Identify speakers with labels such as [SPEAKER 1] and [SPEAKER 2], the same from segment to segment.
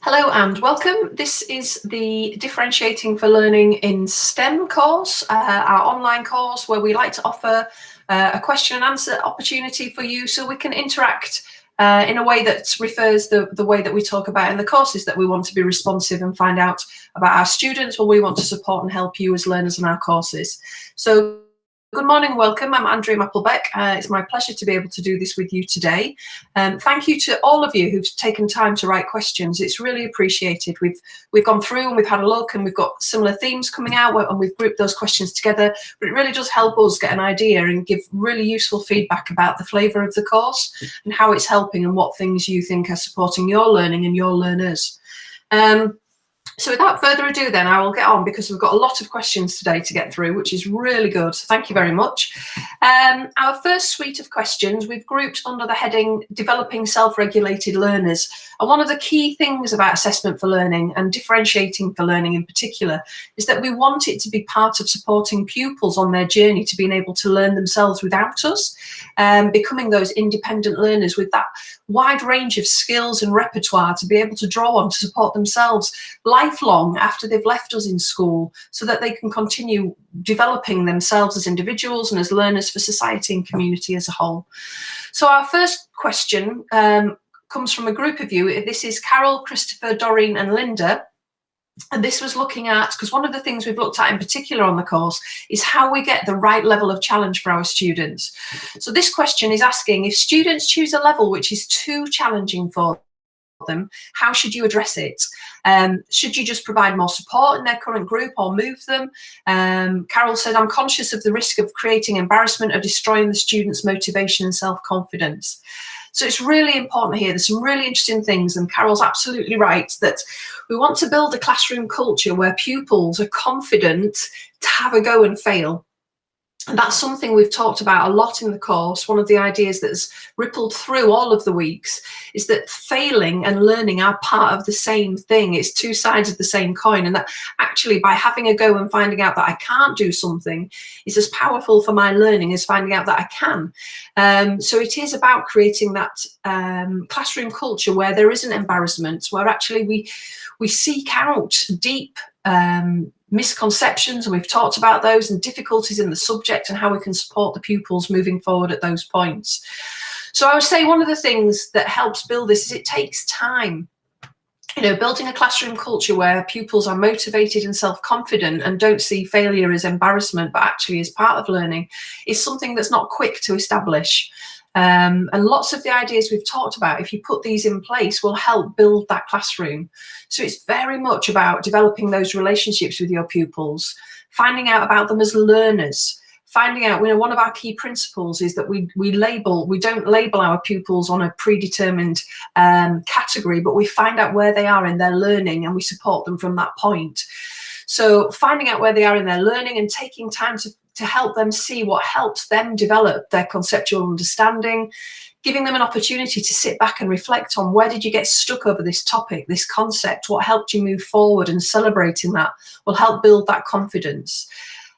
[SPEAKER 1] Hello and welcome. This is the Differentiating for Learning in STEM course, our online course where we like to offer a question and answer opportunity for you so we can interact in a way that refers the way that we talk about in the courses, that we want to be responsive and find out about our students, or we want to support and help you as learners in our courses. So good morning, welcome. I'm Andrea Mapplebeck. It's my pleasure to be able to do this with you today. Thank you to all of you who've taken time to write questions. It's really appreciated. We've gone through and we've had a look, and we've got similar themes coming out, and we've grouped those questions together. But it really does help us get an idea and give really useful feedback about the flavour of the course and how it's helping and what things you think are supporting your learning and your learners. So without further ado then, I will get on, because we've got a lot of questions today to get through, which is really good. So thank you very much. Our first suite of questions we've grouped under the heading Developing Self-Regulated Learners. And one of the key things about assessment for learning, and differentiating for learning in particular, is that we want it to be part of supporting pupils on their journey to being able to learn themselves without us, becoming those independent learners with that wide range of skills and repertoire to be able to draw on to support themselves lifelong after they've left us in school, so that they can continue developing themselves as individuals and as learners for society and community as a whole. So our first question comes from a group of you. This is Carol, Christopher, Doreen and Linda. And this was looking at, because one of the things we've looked at in particular on the course is how we get the right level of challenge for our students. So this question is asking, if students choose a level which is too challenging for them, how should you address it? Should you just provide more support in their current group or move them? Carol said, I'm conscious of the risk of creating embarrassment or destroying the students' motivation and self-confidence. So it's really important here. There's some really interesting things, and Carol's absolutely right that we want to build a classroom culture where pupils are confident to have a go and fail. And that's something we've talked about a lot in the course. One of the ideas that's rippled through all of the weeks is that failing and learning are part of the same thing. It's two sides of the same coin, and that actually by having a go and finding out that I can't do something is as powerful for my learning as finding out that I can. So it is about creating that classroom culture where there isn't embarrassment, where actually we seek out deep misconceptions, and we've talked about those, and difficulties in the subject and how we can support the pupils moving forward at those points. So I would say one of the things that helps build this is it takes time. You know, building a classroom culture where pupils are motivated and self-confident and don't see failure as embarrassment but actually as part of learning is something that's not quick to establish. And lots of the ideas we've talked about, if you put these in place, will help build that classroom. So it's very much about developing those relationships with your pupils, finding out about them as learners, finding out, you know, one of our key principles is that we don't label our pupils on a predetermined category, but we find out where they are in their learning and we support them from that point. So finding out where they are in their learning and taking time to help them see what helps them develop their conceptual understanding, giving them an opportunity to sit back and reflect on where did you get stuck over this topic, this concept, what helped you move forward, and celebrating that will help build that confidence.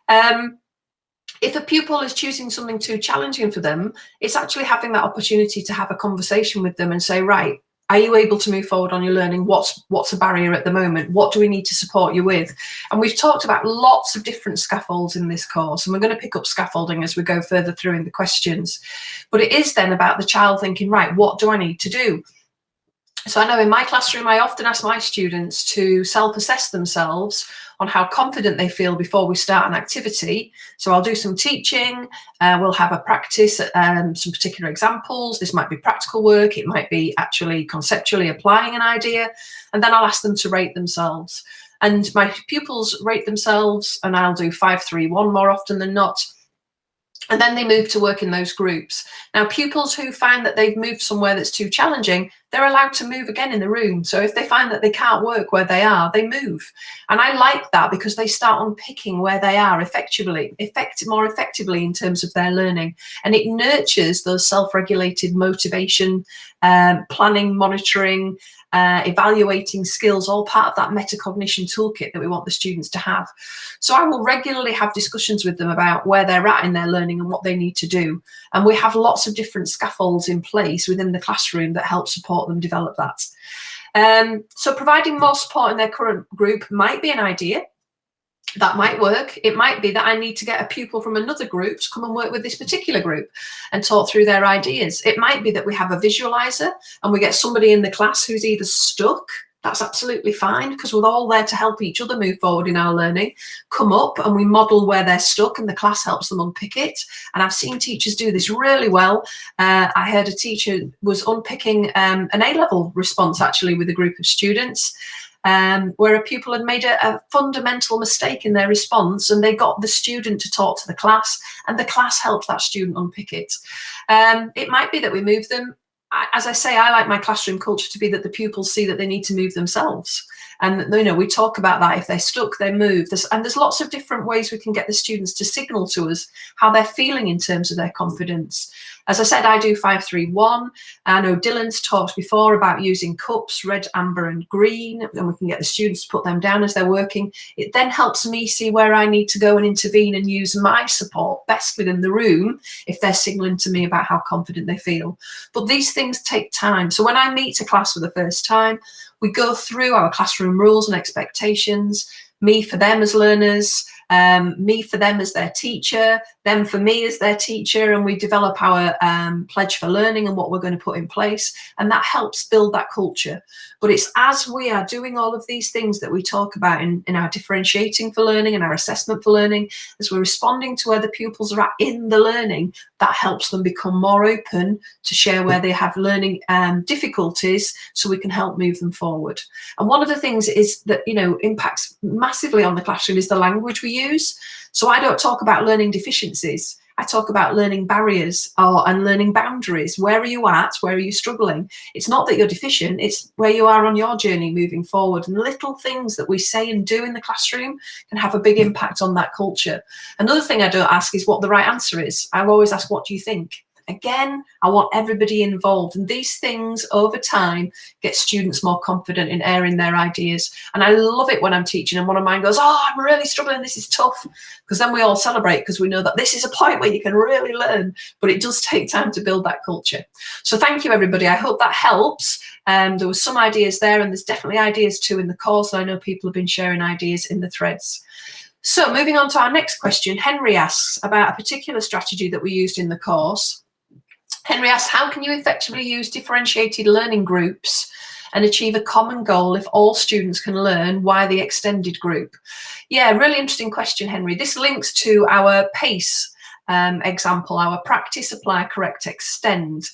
[SPEAKER 1] If a pupil is choosing something too challenging for them, it's actually having that opportunity to have a conversation with them and say, right, are you able to move forward on your learning? What's a barrier at the moment? What do we need to support you with? And we've talked about lots of different scaffolds in this course, and we're going to pick up scaffolding as we go further through in the questions. But it is then about the child thinking, right, what do I need to do? So I know in my classroom, I often ask my students to self-assess themselves on how confident they feel before we start an activity. So I'll do some teaching, we'll have a practice, some particular examples. This might be practical work, it might be actually conceptually applying an idea, and then I'll ask them to rate themselves. And my pupils rate themselves, and I'll do 5, 3, 1 more often than not. And then they move to work in those groups. Now, pupils who find that they've moved somewhere that's too challenging, they're allowed to move again in the room. So if they find that they can't work where they are, they move. And I like that because they start unpicking where they are more effectively in terms of their learning. And it nurtures those self-regulated motivation, planning, monitoring, evaluating skills, all part of that metacognition toolkit that we want the students to have. So I will regularly have discussions with them about where they're at in their learning and what they need to do. And we have lots of different scaffolds in place within the classroom that help support support them develop that. So providing more support in their current group might be an idea. That might work. It might be that I need to get a pupil from another group to come and work with this particular group and talk through their ideas. It might be that we have a visualizer and we get somebody in the class who's either stuck. That's absolutely fine, because we're all there to help each other move forward in our learning. Come up and we model where they're stuck and the class helps them unpick it. And I've seen teachers do this really well. I heard a teacher was unpicking an A-level response actually with a group of students, where a pupil had made a fundamental mistake in their response, and they got the student to talk to the class, and the class helped that student unpick it. It might be that we move them. As I say, I like my classroom culture to be that the pupils see that they need to move themselves. And, you know, we talk about that. If they're stuck, they move. There's lots of different ways we can get the students to signal to us how they're feeling in terms of their confidence. As I said, I do 5-3-1. I know Dylan's talked before about using cups, red, amber and green, and we can get the students to put them down as they're working. It then helps me see where I need to go and intervene and use my support best within the room if they're signaling to me about how confident they feel. But these things take time. So when I meet a class for the first time, we go through our classroom rules and expectations, me for them as learners, me for them as their teacher, them for me as their teacher, and we develop our pledge for learning and what we're going to put in place, and that helps build that culture. But it's as we are doing all of these things that we talk about in our differentiating for learning and our assessment for learning, as we're responding to where the pupils are at in the learning, that helps them become more open to share where they have learning difficulties, so we can help move them forward. And one of the things is that, you know, impacts massively on the classroom is the language we use. So I don't talk about learning deficiencies. I talk about learning barriers and learning boundaries. Where are you at? Where are you struggling? It's not that you're deficient, it's where you are on your journey moving forward. And little things that we say and do in the classroom can have a big impact on that culture. Another thing I don't ask is what the right answer is. I'll always ask, what do you think? Again, I want everybody involved, and these things over time get students more confident in airing their ideas. And I love it when I'm teaching and one of mine goes, oh, I'm really struggling, this is tough, because then we all celebrate, because we know that this is a point where you can really learn, but it does take time to build that culture. So thank you, everybody. I hope that helps. There were some ideas there, and there's definitely ideas too in the course. I know people have been sharing ideas in the threads. So moving on to our next question, Henry asks about a particular strategy that we used in the course. Henry asks, how can you effectively use differentiated learning groups and achieve a common goal if all students can learn? Why the extended group? Yeah, really interesting question, Henry. This links to our PACE example, our practice, apply, correct, extend.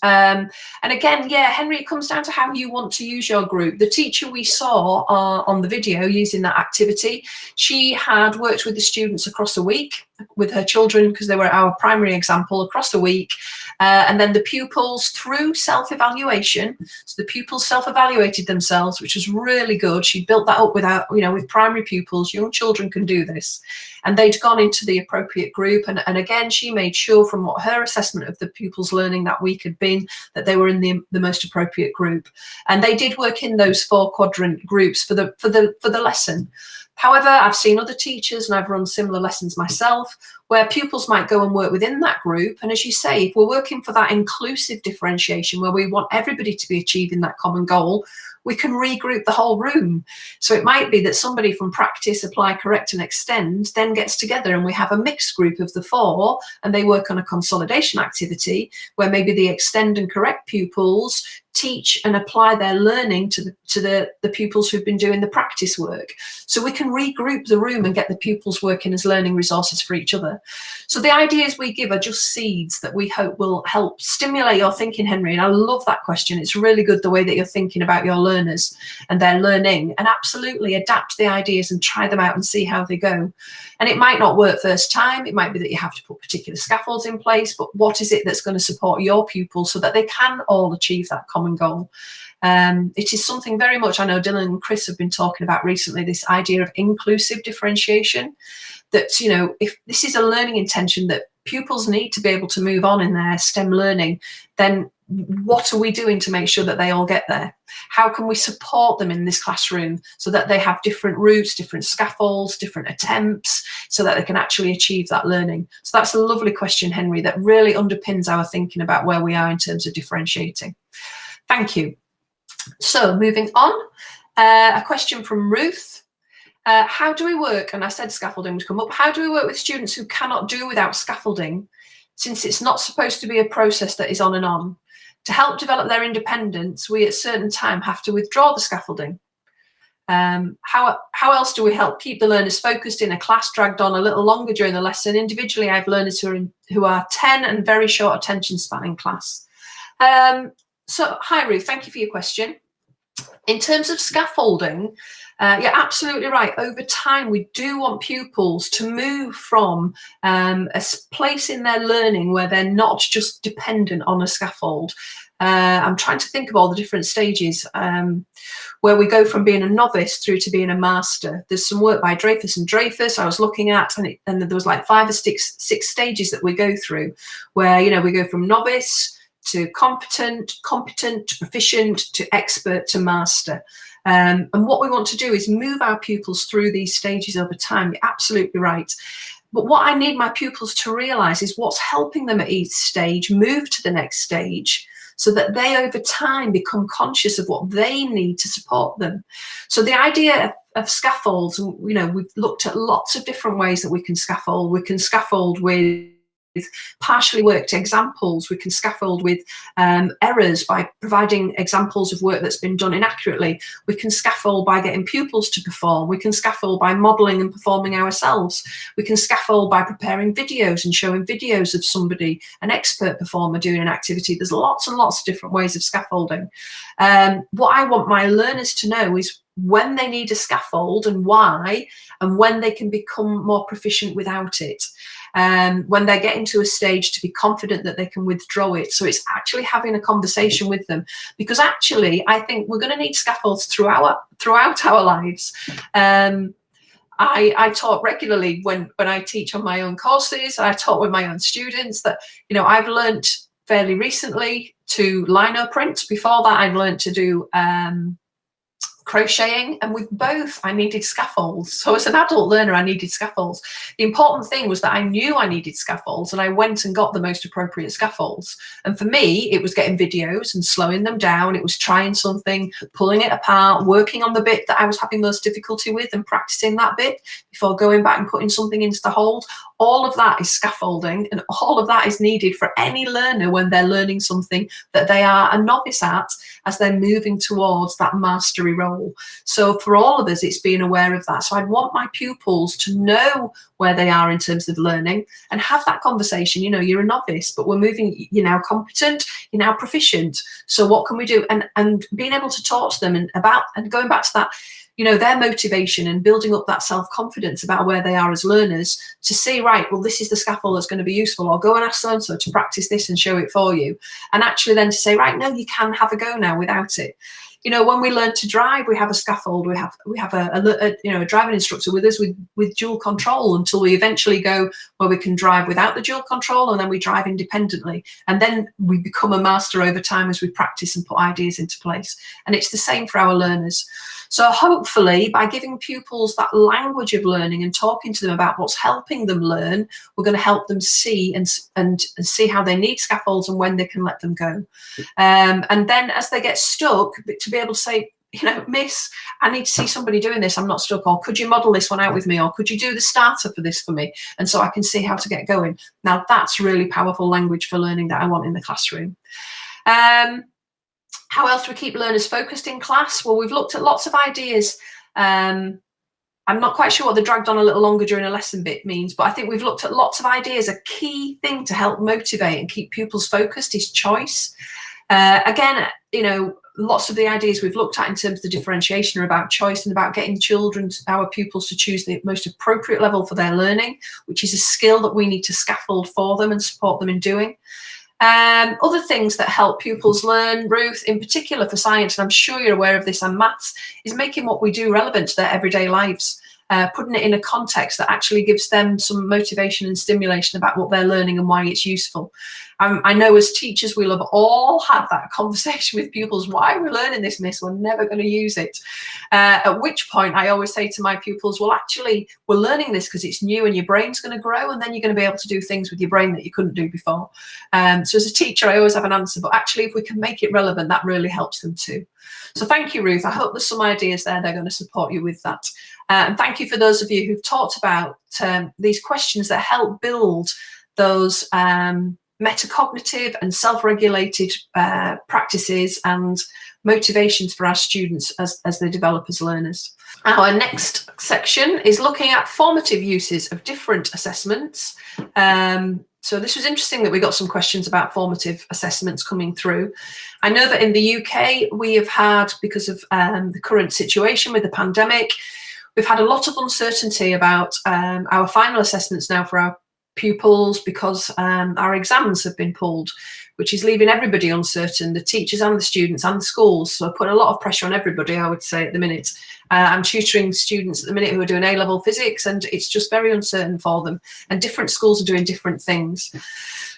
[SPEAKER 1] And again, yeah, Henry, it comes down to how you want to use your group. The teacher we saw on the video using that activity, she had worked with the students across the week with her children, because they were our primary example, across the week. And then the pupils, through self-evaluation, so the pupils self-evaluated themselves, which was really good. She built that up with primary pupils. Young children can do this. And they'd gone into the appropriate group. And again, she made sure from what her assessment of the pupils' learning that week had been, that they were in the most appropriate group. And they did work in those 4 quadrant groups for the lesson. However, I've seen other teachers, and I've run similar lessons myself, where pupils might go and work within that group. And as you say, if we're working for that inclusive differentiation, where we want everybody to be achieving that common goal, we can regroup the whole room. So it might be that somebody from practice, apply, correct and extend then gets together, and we have a mixed group of the 4, and they work on a consolidation activity where maybe the extend and correct pupils teach and apply their learning to the pupils who've been doing the practice work. So we can regroup the room and get the pupils working as learning resources for each other. So the ideas we give are just seeds that we hope will help stimulate your thinking, Henry. And I love that question. It's really good the way that you're thinking about your learners and their learning, and absolutely adapt the ideas and try them out and see how they go. And it might not work first time. It might be that you have to put particular scaffolds in place, but what is it that's going to support your pupils so that they can all achieve that common goal? It is something very much, I know Dylan and Chris have been talking about recently, this idea of inclusive differentiation, that, you know, if this is a learning intention that pupils need to be able to move on in their STEM learning, then what are we doing to make sure that they all get there? How can we support them in this classroom so that they have different routes, different scaffolds, different attempts, so that they can actually achieve that learning? So that's a lovely question, Henry, that really underpins our thinking about where we are in terms of differentiating. Thank you. So moving on, a question from Ruth. How do we work, and I said scaffolding would come up, how do we work with students who cannot do without scaffolding, since it's not supposed to be a process that is on and on? To help develop their independence, we at a certain time have to withdraw the scaffolding. How else do we help keep the learners focused in a class dragged on a little longer during the lesson? Individually, I have learners who are 10 and very short attention span in class. So hi Ruth, thank you for your question. In terms of scaffolding, you're absolutely right. Over time, we do want pupils to move from a place in their learning where they're not just dependent on a scaffold. I'm trying to think of all the different stages where we go from being a novice through to being a master. There's some work by Dreyfus and Dreyfus I was looking at, and there was like 5 or 6 stages that we go through, where, you know, we go from novice to competent to proficient to expert to master. And what we want to do is move our pupils through these stages over time. You're absolutely right. But what I need my pupils to realise is what's helping them at each stage move to the next stage, so that they over time become conscious of what they need to support them. So the idea of scaffolds, you know, we've looked at lots of different ways that we can scaffold. We can scaffold with partially worked examples. We can scaffold with errors by providing examples of work that's been done inaccurately. We can scaffold by getting pupils to perform. We can scaffold by modelling and performing ourselves. We can scaffold by preparing videos and showing videos of somebody, an expert performer, doing an activity. There's lots and lots of different ways of scaffolding. What I want my learners to know is when they need a scaffold and why, and when they can become more proficient without it. When they're getting to a stage to be confident that they can withdraw it. So it's actually having a conversation with them, because actually I think we're going to need scaffolds throughout our lives. I talk regularly when I teach on my own courses. I talk with my own students that, you know, I've learned fairly recently to lino print. Before that, I'd learned to do crocheting, and with both I needed scaffolds. So as an adult learner, I needed scaffolds. The important thing was that I knew I needed scaffolds, and I went and got the most appropriate scaffolds. And for me, it was getting videos and slowing them down. It was trying something, pulling it apart, working on the bit that I was having most difficulty with and practicing that bit before going back and putting something into the hold. All of that is scaffolding, and all of that is needed for any learner when they're learning something that they are a novice at, as they're moving towards that mastery role. So for all of us, it's being aware of that. So I'd want my pupils to know where they are in terms of learning and have that conversation. You know, you're a novice, but we're moving, you're now competent, you're now proficient. So what can we do? And being able to talk to them and going back to that, you know, their motivation and building up that self-confidence about where they are as learners, to see, right, well, this is the scaffold that's going to be useful, or go and ask so-and-so to practice this and show it for you. And actually then to say, right, no, you can have a go now without it. You know, when we learn to drive, we have a scaffold. We have a driving instructor with us with dual control, until we eventually go where we can drive without the dual control, and then we drive independently. And then we become a master over time as we practice and put ideas into place. And it's the same for our learners. So hopefully, by giving pupils that language of learning and talking to them about what's helping them learn, we're going to help them see and see how they need scaffolds and when they can let them go. And then as they get stuck, to be able to say, you know, Miss, I need to see somebody doing this, I'm not stuck, or could you model this one out with me, or could you do the starter for this for me, and so I can see how to get going. Now that's really powerful language for learning that I want in the classroom. How else do we keep learners focused in class? Well, we've looked at lots of ideas. I'm not quite sure what the dragged on a little longer during a lesson bit means, but I think we've looked at lots of ideas. A key thing to help motivate and keep pupils focused is choice. Again, you know, lots of the ideas we've looked at in terms of the differentiation are about choice and about getting our pupils to choose the most appropriate level for their learning, which is a skill that we need to scaffold for them and support them in doing. Other things that help pupils learn, Ruth, in particular for science, and I'm sure you're aware of this, and maths, is making what we do relevant to their everyday lives. putting it in a context that actually gives them some motivation and stimulation about what they're learning and why it's useful. I know as teachers we'll have all had that conversation with pupils. Why are we learning this, miss? We're never going to use it. At which point I always say to my pupils, well, actually, we're learning this because it's new and your brain's going to grow, and then you're going to be able to do things with your brain that you couldn't do before. So as a teacher, I always have an answer, but actually, if we can make it relevant, that really helps them too. So thank you, Ruth. I hope there's some ideas there. They're going to support you with that. And thank you for those of you who've talked about these questions that help build those metacognitive and self-regulated practices and motivations for our students as they develop as learners. Our next section is looking at formative uses of different assessments. So this was interesting that we got some questions about formative assessments coming through. I know that in the UK we have had, because of the current situation with the pandemic, we've had a lot of uncertainty about our final assessments now for our pupils, because our exams have been pulled, which is leaving everybody uncertain, the teachers and the students and the schools. So putting a lot of pressure on everybody, I would say, at the minute. I'm tutoring students at the minute who are doing A-level physics, and it's just very uncertain for them. And different schools are doing different things.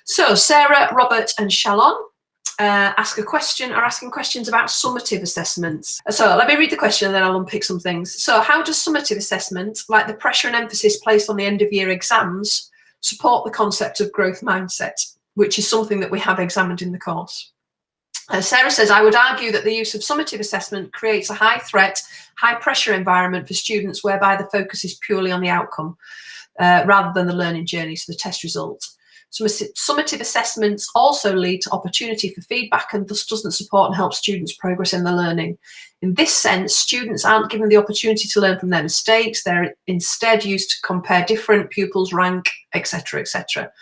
[SPEAKER 1] So Sarah, Robert and Shalon are asking questions about summative assessments. So let me read the question and then I'll unpick some things. So how does summative assessment, like the pressure and emphasis placed on the end of year exams, support the concept of growth mindset, which is something that we have examined in the course? Sarah says, I would argue that the use of summative assessment creates a high threat, high pressure environment for students whereby the focus is purely on the outcome rather than the learning journey, so the test results. So summative assessments also lead to opportunity for feedback and thus doesn't support and help students progress in their learning. In this sense, students aren't given the opportunity to learn from their mistakes. They're instead used to compare different pupils, rank, etc., etc.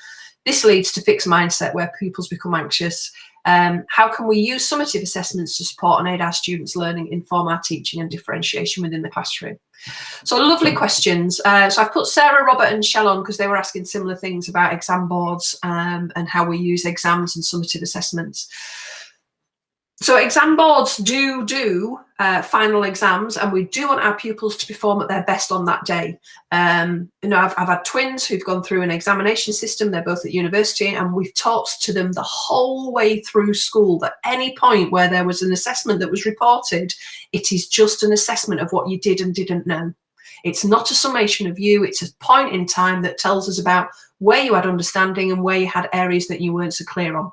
[SPEAKER 1] This leads to fixed mindset where pupils become anxious. How can we use summative assessments to support and aid our students' learning, inform our teaching and differentiation within the classroom? So lovely questions. So I've put Sarah, Robert and Shalon because they were asking similar things about exam boards and how we use exams and summative assessments. So exam boards do final exams, and we do want our pupils to perform at their best on that day. You know, I've had twins who've gone through an examination system. They're both at university, and we've taught to them the whole way through school that any point where there was an assessment that was reported, it is just an assessment of what you did and didn't know. It's not a summation of you. It's a point in time that tells us about where you had understanding and where you had areas that you weren't so clear on.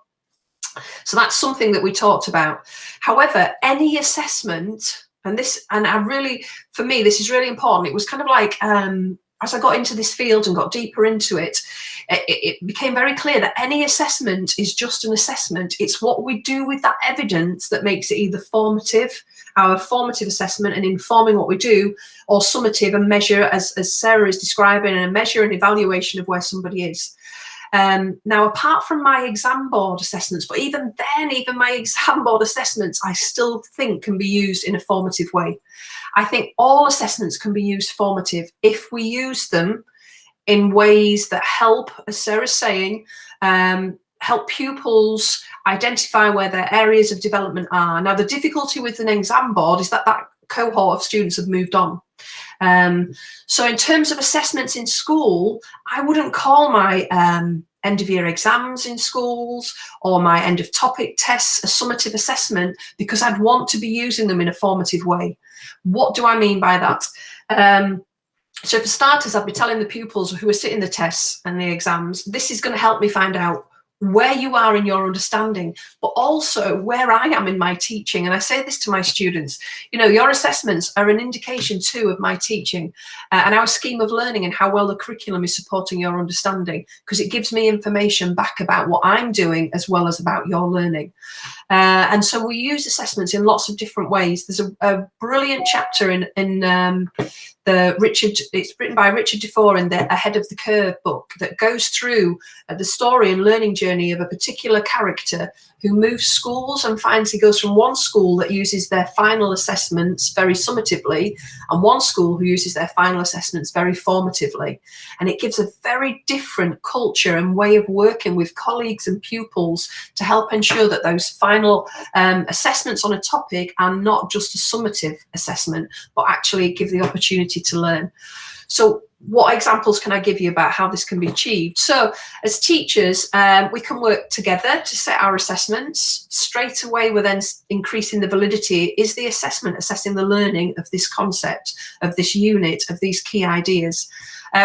[SPEAKER 1] So that's something that we talked about. However, any assessment, and I really, for me, this is really important. It was kind of like, as I got into this field and got deeper into it, it became very clear that any assessment is just an assessment. It's what we do with that evidence that makes it either formative, our formative assessment and informing what we do, or summative and measure, as Sarah is describing, and a measure and evaluation of where somebody is. Now, apart from my exam board assessments, but even then, even my exam board assessments, I still think can be used in a formative way. I think all assessments can be used formative if we use them in ways that help, as Sarah's saying, help pupils identify where their areas of development are. Now, the difficulty with an exam board is that that cohort of students have moved on. So in terms of assessments in school, I wouldn't call my end of year exams in schools or my end of topic tests a summative assessment, because I'd want to be using them in a formative way. What do I mean by that? So for starters, I'd be telling the pupils who are sitting the tests and the exams, this is going to help me find out where you are in your understanding, but also where I am in my teaching. And I say this to my students, you know, your assessments are an indication too of my teaching and our scheme of learning and how well the curriculum is supporting your understanding, because it gives me information back about what I'm doing as well as about your learning. And so we use assessments in lots of different ways. There's a brilliant chapter in it's written by Richard Defoe in the Ahead of the Curve book that goes through the story and learning journey of a particular character who moves schools and finds he goes from one school that uses their final assessments very summatively and one school who uses their final assessments very formatively. And it gives a very different culture and way of working with colleagues and pupils to help ensure that those final assessments on a topic are not just a summative assessment, but actually give the opportunity to learn. So what examples can I give you about how this can be achieved? So as teachers, we can work together to set our assessments. Straight away, we're then increasing the validity. Is the assessment assessing the learning of this concept, of this unit, of these key ideas?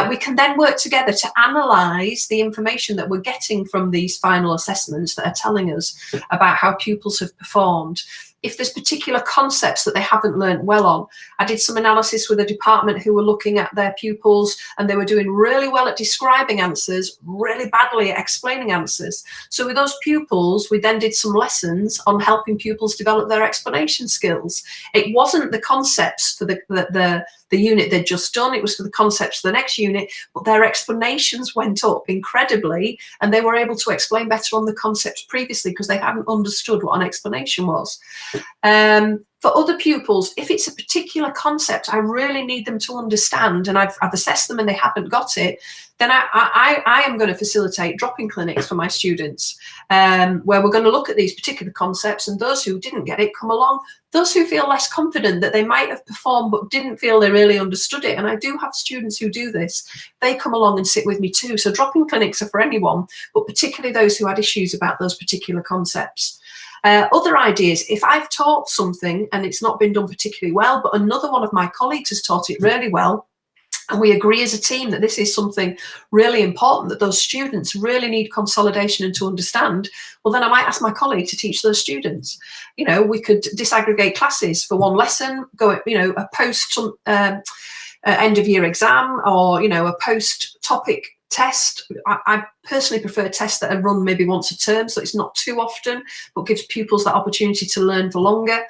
[SPEAKER 1] We can then work together to analyse the information that we're getting from these final assessments that are telling us about how pupils have performed. If there's particular concepts that they haven't learned well on. I did some analysis with a department who were looking at their pupils, and they were doing really well at describing answers, really badly at explaining answers. So with those pupils, we then did some lessons on helping pupils develop their explanation skills. It wasn't the concepts for the unit they'd just done, it was for the concepts for the next unit, but their explanations went up incredibly, and they were able to explain better on the concepts previously because they hadn't understood what an explanation was. For other pupils, if it's a particular concept I really need them to understand, and I've assessed them and they haven't got it, then I am going to facilitate drop-in clinics for my students, where we're going to look at these particular concepts, and those who didn't get it come along. Those who feel less confident that they might have performed but didn't feel they really understood it, and I do have students who do this, they come along and sit with me too. So drop-in clinics are for anyone, but particularly those who had issues about those particular concepts. Other ideas, if I've taught something and it's not been done particularly well, but another one of my colleagues has taught it really well, and we agree as a team that this is something really important, that those students really need consolidation and to understand, well, then I might ask my colleague to teach those students. You know, we could disaggregate classes for one lesson, go, you know, a post end of year exam, or, you know, a post topic test. I personally prefer tests that are run maybe once a term, so it's not too often, but gives pupils that opportunity to learn for longer.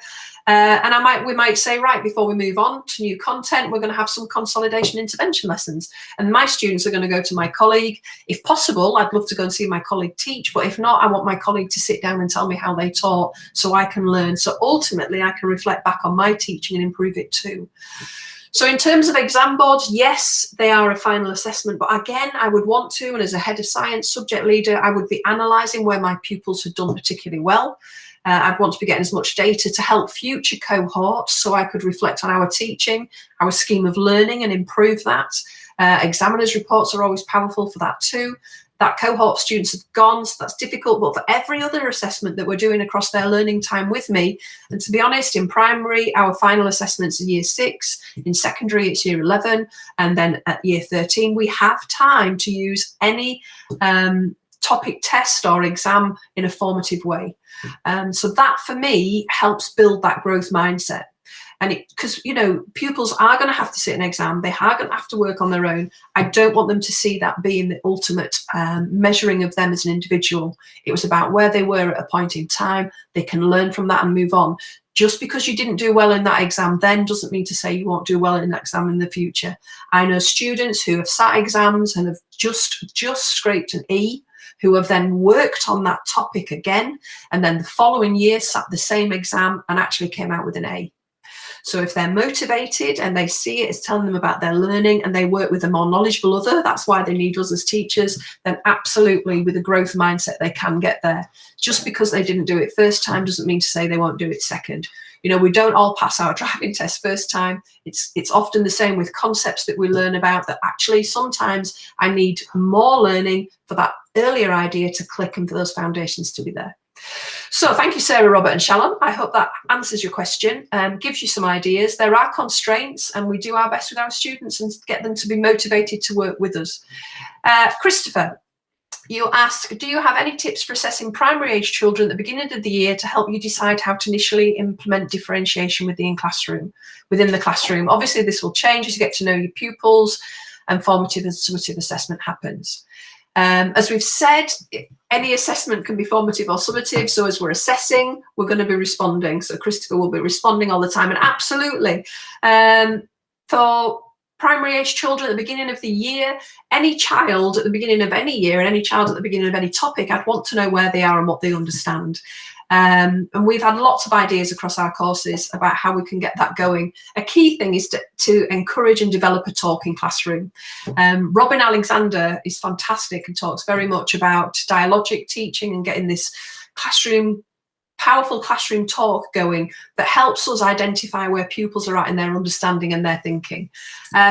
[SPEAKER 1] And we might say, right, before we move on to new content, we're going to have some consolidation intervention lessons. And my students are going to go to my colleague. If possible, I'd love to go and see my colleague teach, but if not, I want my colleague to sit down and tell me how they taught so I can learn. So ultimately, I can reflect back on my teaching and improve it too. So in terms of exam boards, yes, they are a final assessment, but again, I would want to, and as a head of science subject leader, I would be analysing where my pupils had done particularly well. I'd want to be getting as much data to help future cohorts so I could reflect on our teaching, our scheme of learning, and improve that. Examiners' reports are always powerful for that too. That cohort of students have gone, so that's difficult, but for every other assessment that we're doing across their learning time with me, and to be honest, in primary, our final assessments are year 6, in secondary, it's year 11, and then at year 13, we have time to use any topic test or exam in a formative way. So that, for me, helps build that growth mindset. And because, you know, pupils are going to have to sit an exam, they are going to have to work on their own. I don't want them to see that being the ultimate measuring of them as an individual. It was about where they were at a point in time. They can learn from that and move on. Just because you didn't do well in that exam then doesn't mean to say you won't do well in that exam in the future. I know students who have sat exams and have just scraped an E, who have then worked on that topic again, and then the following year sat the same exam and actually came out with an A. So if they're motivated and they see it as telling them about their learning, and they work with a more knowledgeable other, that's why they need us as teachers, then absolutely with a growth mindset they can get there. Just because they didn't do it first time doesn't mean to say they won't do it second. You know, we don't all pass our driving test first time. It's often the same with concepts that we learn about, that actually sometimes I need more learning for that earlier idea to click and for those foundations to be there. So thank you, Sarah, Robert and Shalom. I hope that answers your question and gives you some ideas. There are constraints, and we do our best with our students and get them to be motivated to work with us. Christopher, you ask, do you have any tips for assessing primary age children at the beginning of the year to help you decide how to initially implement differentiation within the classroom? Obviously, this will change as you get to know your pupils and formative and summative assessment happens. As we've said, any assessment can be formative or summative, so as we're assessing, we're going to be responding. So Christopher will be responding all the time, and absolutely, for primary age children at the beginning of the year, any child at the beginning of any year and any child at the beginning of any topic, I'd want to know where they are and what they understand. And we've had lots of ideas across our courses about how we can get that going. A key thing is to encourage and develop a talking classroom. Robin Alexander is fantastic and talks very much about dialogic teaching and getting this classroom powerful classroom talk going that helps us identify where pupils are at in their understanding and their thinking.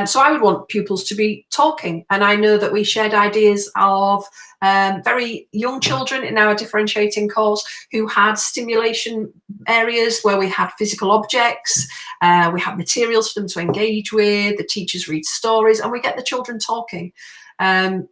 [SPEAKER 1] So I would want pupils to be talking, and I know that we shared ideas of very young children in our differentiating course who had stimulation areas where we had physical objects, we had materials for them to engage with, the teachers read stories, and we get the children talking.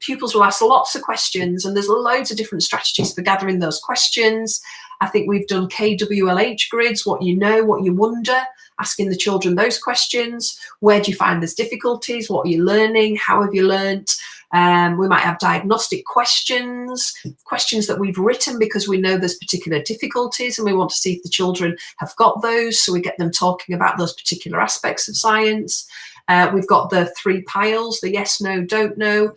[SPEAKER 1] Pupils will ask lots of questions, and there's loads of different strategies for gathering those questions. I think we've done KWLH grids, what you know, what you wonder, asking the children those questions. Where do you find there's difficulties? What are you learning? How have you learnt? We might have diagnostic questions, questions that we've written because we know there's particular difficulties and we want to see if the children have got those, so we get them talking about those particular aspects of science. We've got the 3 piles, the yes, no, don't know.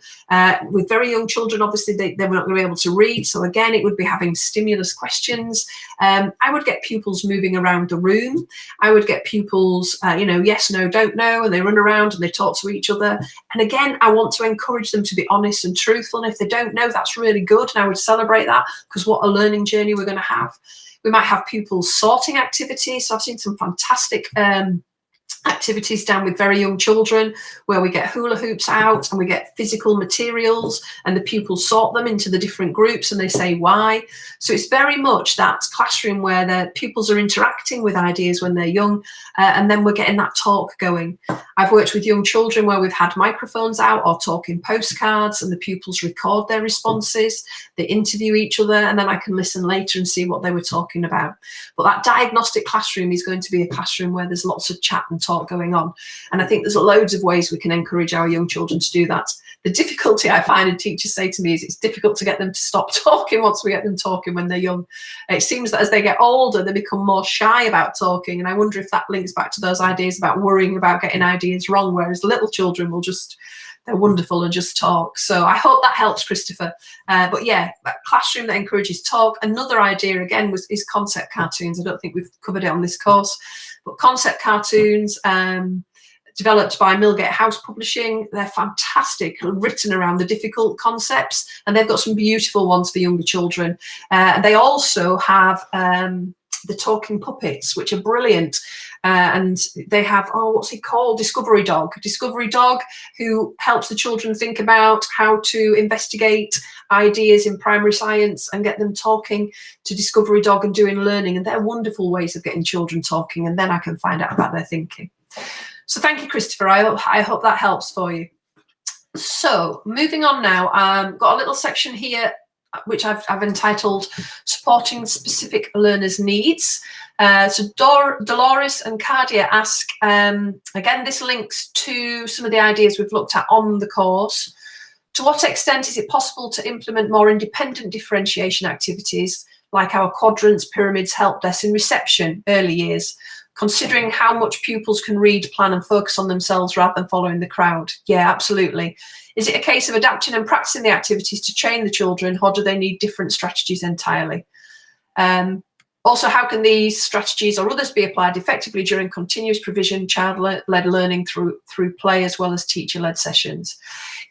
[SPEAKER 1] With very young children, obviously, they're not going to be able to read. So again, it would be having stimulus questions. I would get pupils moving around the room. I would get pupils, yes, no, don't know, and they run around and they talk to each other. And again, I want to encourage them to be honest and truthful. And if they don't know, that's really good. And I would celebrate that, because what a learning journey we're going to have. We might have pupils sorting activities. So I've seen some fantastic activities done with very young children where we get hula hoops out and we get physical materials and the pupils sort them into the different groups and they say why. So it's very much that classroom where the pupils are interacting with ideas when they're young, and then we're getting that talk going. I've worked with young children where we've had microphones out or talking postcards, and the pupils record their responses, they interview each other, and then I can listen later and see what they were talking about. But that diagnostic classroom is going to be a classroom where there's lots of chat and talk going on. And I think there's loads of ways we can encourage our young children to do that. The difficulty I find, and teachers say to me, is it's difficult to get them to stop talking once we get them talking when they're young. It seems that as they get older, they become more shy about talking. And I wonder if that links back to those ideas about worrying about getting ideas wrong, whereas little children will just, they're wonderful and just talk. So I hope that helps, Christopher. But yeah, that classroom that encourages talk. Another idea again is concept cartoons. I don't think we've covered it on this course, but concept cartoons developed by Millgate House Publishing. They're fantastic, written around the difficult concepts, and they've got some beautiful ones for younger children. They also have the talking puppets, which are brilliant. And they have, what's he called? Discovery Dog, who helps the children think about how to investigate ideas in primary science and get them talking to Discovery Dog and doing learning. And they're wonderful ways of getting children talking, and then I can find out about their thinking. So thank you, Christopher. I hope that helps for you. So moving on now, got a little section here which I've entitled Supporting Specific Learners' Needs. So Dolores and Cardia ask, again, this links to some of the ideas we've looked at on the course. To what extent is it possible to implement more independent differentiation activities like our quadrants, pyramids, help desk in reception early years, considering how much pupils can read, plan and focus on themselves rather than following the crowd? Yeah, absolutely. Is it a case of adapting and practicing the activities to train the children, or do they need different strategies entirely? Also, how can these strategies or others be applied effectively during continuous provision, child-led learning through play as well as teacher-led sessions?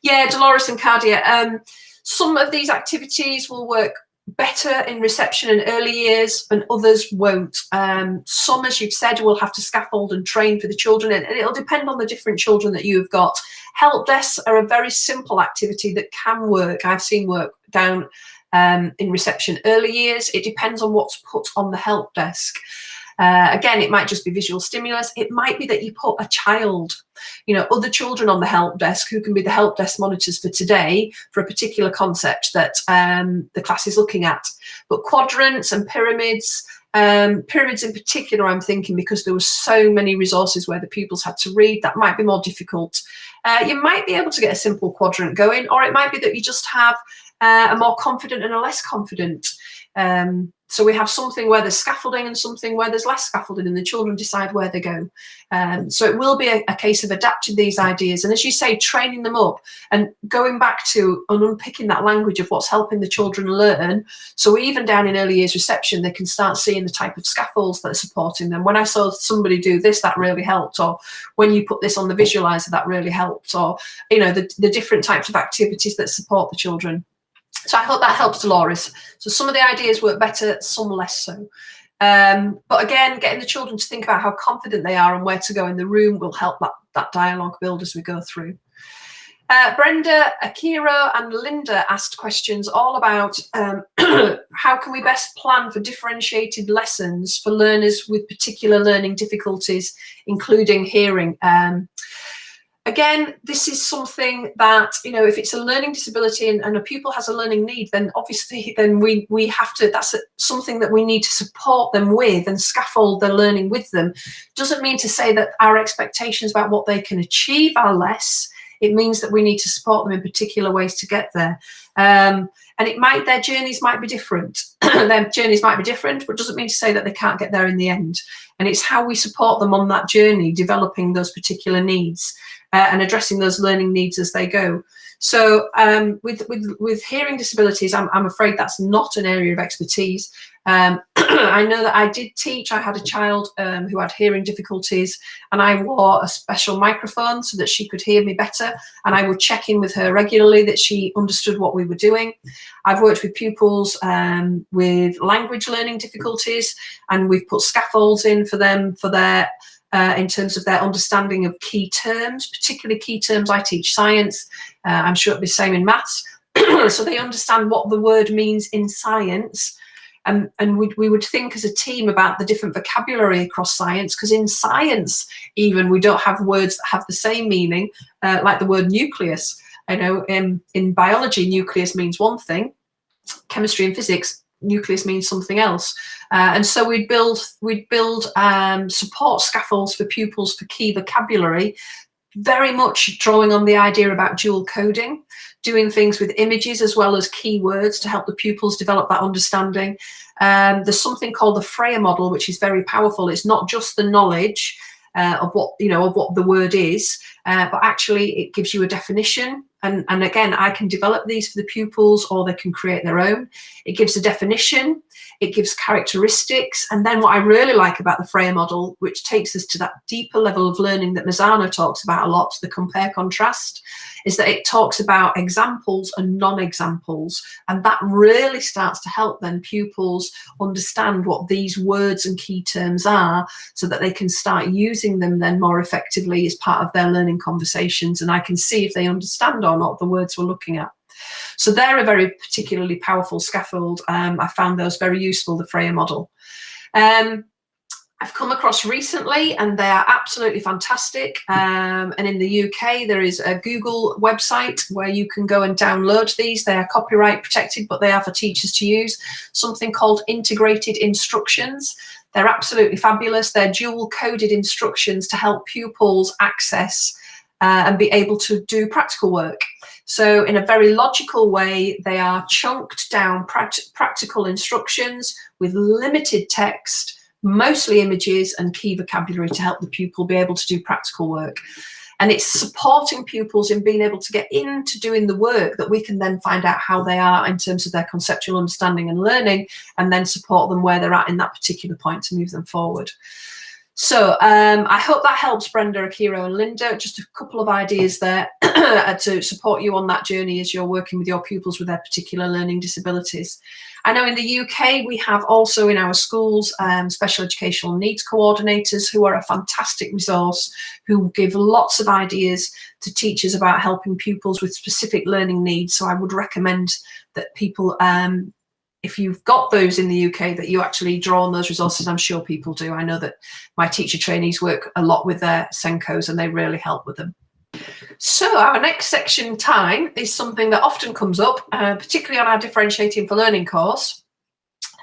[SPEAKER 1] Yeah, Dolores and Cardia, some of these activities will work better in reception and early years and others won't. Some, as you've said, will have to scaffold and train for the children, and it'll depend on the different children that you've got. Help desks are a very simple activity that can work. I've seen work down in reception early years. It depends on what's put on the help desk. Again, it might just be visual stimulus. It might be that you put a child, other children on the help desk who can be the help desk monitors for today for a particular concept that the class is looking at. But quadrants and pyramids in particular, I'm thinking, because there were so many resources where the pupils had to read, that might be more difficult. You might be able to get a simple quadrant going, or it might be that you just have a more confident and a less confident. So we have something where there's scaffolding and something where there's less scaffolding, and the children decide where they go. So it will be a case of adapting these ideas, and as you say, training them up and going back to and unpicking that language of what's helping the children learn. So even down in early years reception, they can start seeing the type of scaffolds that are supporting them. When I saw somebody do this, that really helped, or when you put this on the visualizer, that really helped, or the different types of activities that support the children. So I hope that helps, Dolores. So some of the ideas work better, some less so. But again, getting the children to think about how confident they are and where to go in the room will help that dialogue build as we go through. Brenda, Akira and Linda asked questions all about how can we best plan for differentiated lessons for learners with particular learning difficulties, including hearing. Again, this is something that, you know, if it's a learning disability and a pupil has a learning need, then obviously then we have to, that's something that we need to support them with and scaffold their learning with them. Doesn't mean to say that our expectations about what they can achieve are less. It means that we need to support them in particular ways to get there. And their journeys might be different. Their journeys might be different, but doesn't mean to say that they can't get there in the end. And it's how we support them on that journey, developing those particular needs and addressing those learning needs as they go. So with hearing disabilities, I'm afraid that's not an area of expertise. I know that I did teach. I had a child who had hearing difficulties, and I wore a special microphone so that she could hear me better, and I would check in with her regularly that she understood what we were doing. I've worked with pupils with language learning difficulties, and we've put scaffolds in for them for their in terms of their understanding of key terms, particularly key terms. I teach science. I'm sure it'll be the same in maths. So they understand what the word means in science. And we would think as a team about the different vocabulary across science, because in science even we don't have words that have the same meaning, like the word nucleus. I know in biology nucleus means one thing, chemistry and physics nucleus means something else. And so we'd build support scaffolds for pupils for key vocabulary, very much drawing on the idea about dual coding, doing things with images as well as keywords to help the pupils develop that understanding. There's something called the Freya model, which is very powerful. It's not just the knowledge of what the word is, but actually it gives you a definition. And again, I can develop these for the pupils, or they can create their own. It gives a definition, it gives characteristics, and then what I really like about the Freya model, which takes us to that deeper level of learning that Mazzano talks about a lot, the compare contrast, is that it talks about examples and non-examples, and that really starts to help then pupils understand what these words and key terms are, so that they can start using them then more effectively as part of their learning conversations, and I can see if they understand or not the words we're looking at. So they're a very particularly powerful scaffold. I found those very useful, the Freya model. I've come across recently, and they are absolutely fantastic. And in the UK, there is a Google website where you can go and download these. They are copyright protected, but they are for teachers to use. Something called integrated instructions. They're absolutely fabulous. They're dual coded instructions to help pupils access and be able to do practical work. So in a very logical way, they are chunked down practical instructions with limited text, mostly images and key vocabulary to help the pupil be able to do practical work. And it's supporting pupils in being able to get into doing the work that we can then find out how they are in terms of their conceptual understanding and learning, and then support them where they're at in that particular point to move them forward. So I hope that helps, Brenda, Akira and Linda. Just a couple of ideas there to support you on that journey as you're working with your pupils with their particular learning disabilities. I know in the UK we have also in our schools special educational needs coordinators, who are a fantastic resource, who give lots of ideas to teachers about helping pupils with specific learning needs. So I would recommend that people, if you've got those in the UK, that you actually draw on those resources. I'm sure people do. I know that my teacher trainees work a lot with their Senkos, and they really help with them. So our next section time is something that often comes up, particularly on our Differentiating for Learning course.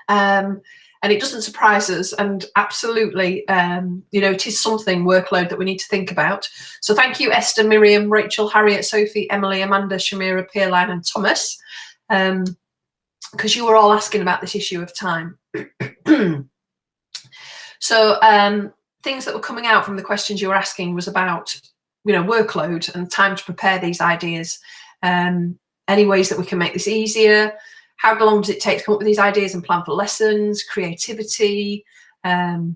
[SPEAKER 1] And it doesn't surprise us, and absolutely, it is something, workload, that we need to think about. So thank you, Esther, Miriam, Rachel, Harriet, Sophie, Emily, Amanda, Shamira, Pierline and Thomas, because you were all asking about this issue of time. So things that were coming out from the questions you were asking was about, workload and time to prepare these ideas. Any ways that we can make this easier? How long does it take to come up with these ideas and plan for lessons? Creativity. Do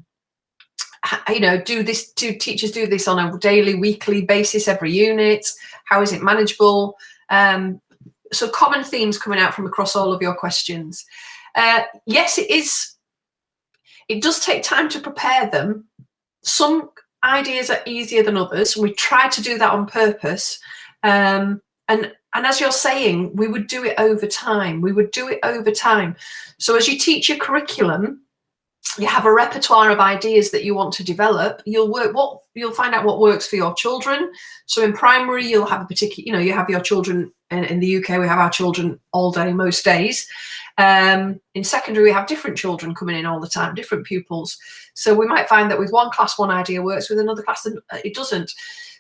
[SPEAKER 1] teachers do this on a daily, weekly basis, every unit? How is it manageable? So common themes coming out from across all of your questions. Yes, it is. It does take time to prepare them. Some ideas are easier than others. We try to do that on purpose. And as you're saying, we would do it over time. We would do it over time. So as you teach your curriculum, you have a repertoire of ideas that you want to develop. You'll find out what works for your children. So in primary, you'll have a particular, you have your children in the UK, we have our children all day, most days. In secondary, we have different children coming in all the time, different pupils. So we might find that with one class, one idea works, with another class, it doesn't.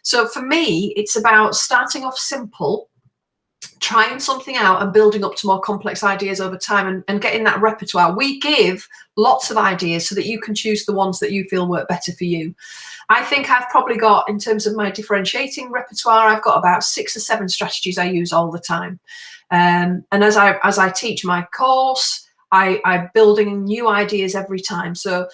[SPEAKER 1] So for me, it's about starting off simple, trying something out and building up to more complex ideas over time, and getting that repertoire. We give lots of ideas so that you can choose the ones that you feel work better for you. I think I've probably got, in terms of my differentiating repertoire, I've got about 6 or 7 strategies I use all the time. And as I teach my course, I'm building new ideas every time. So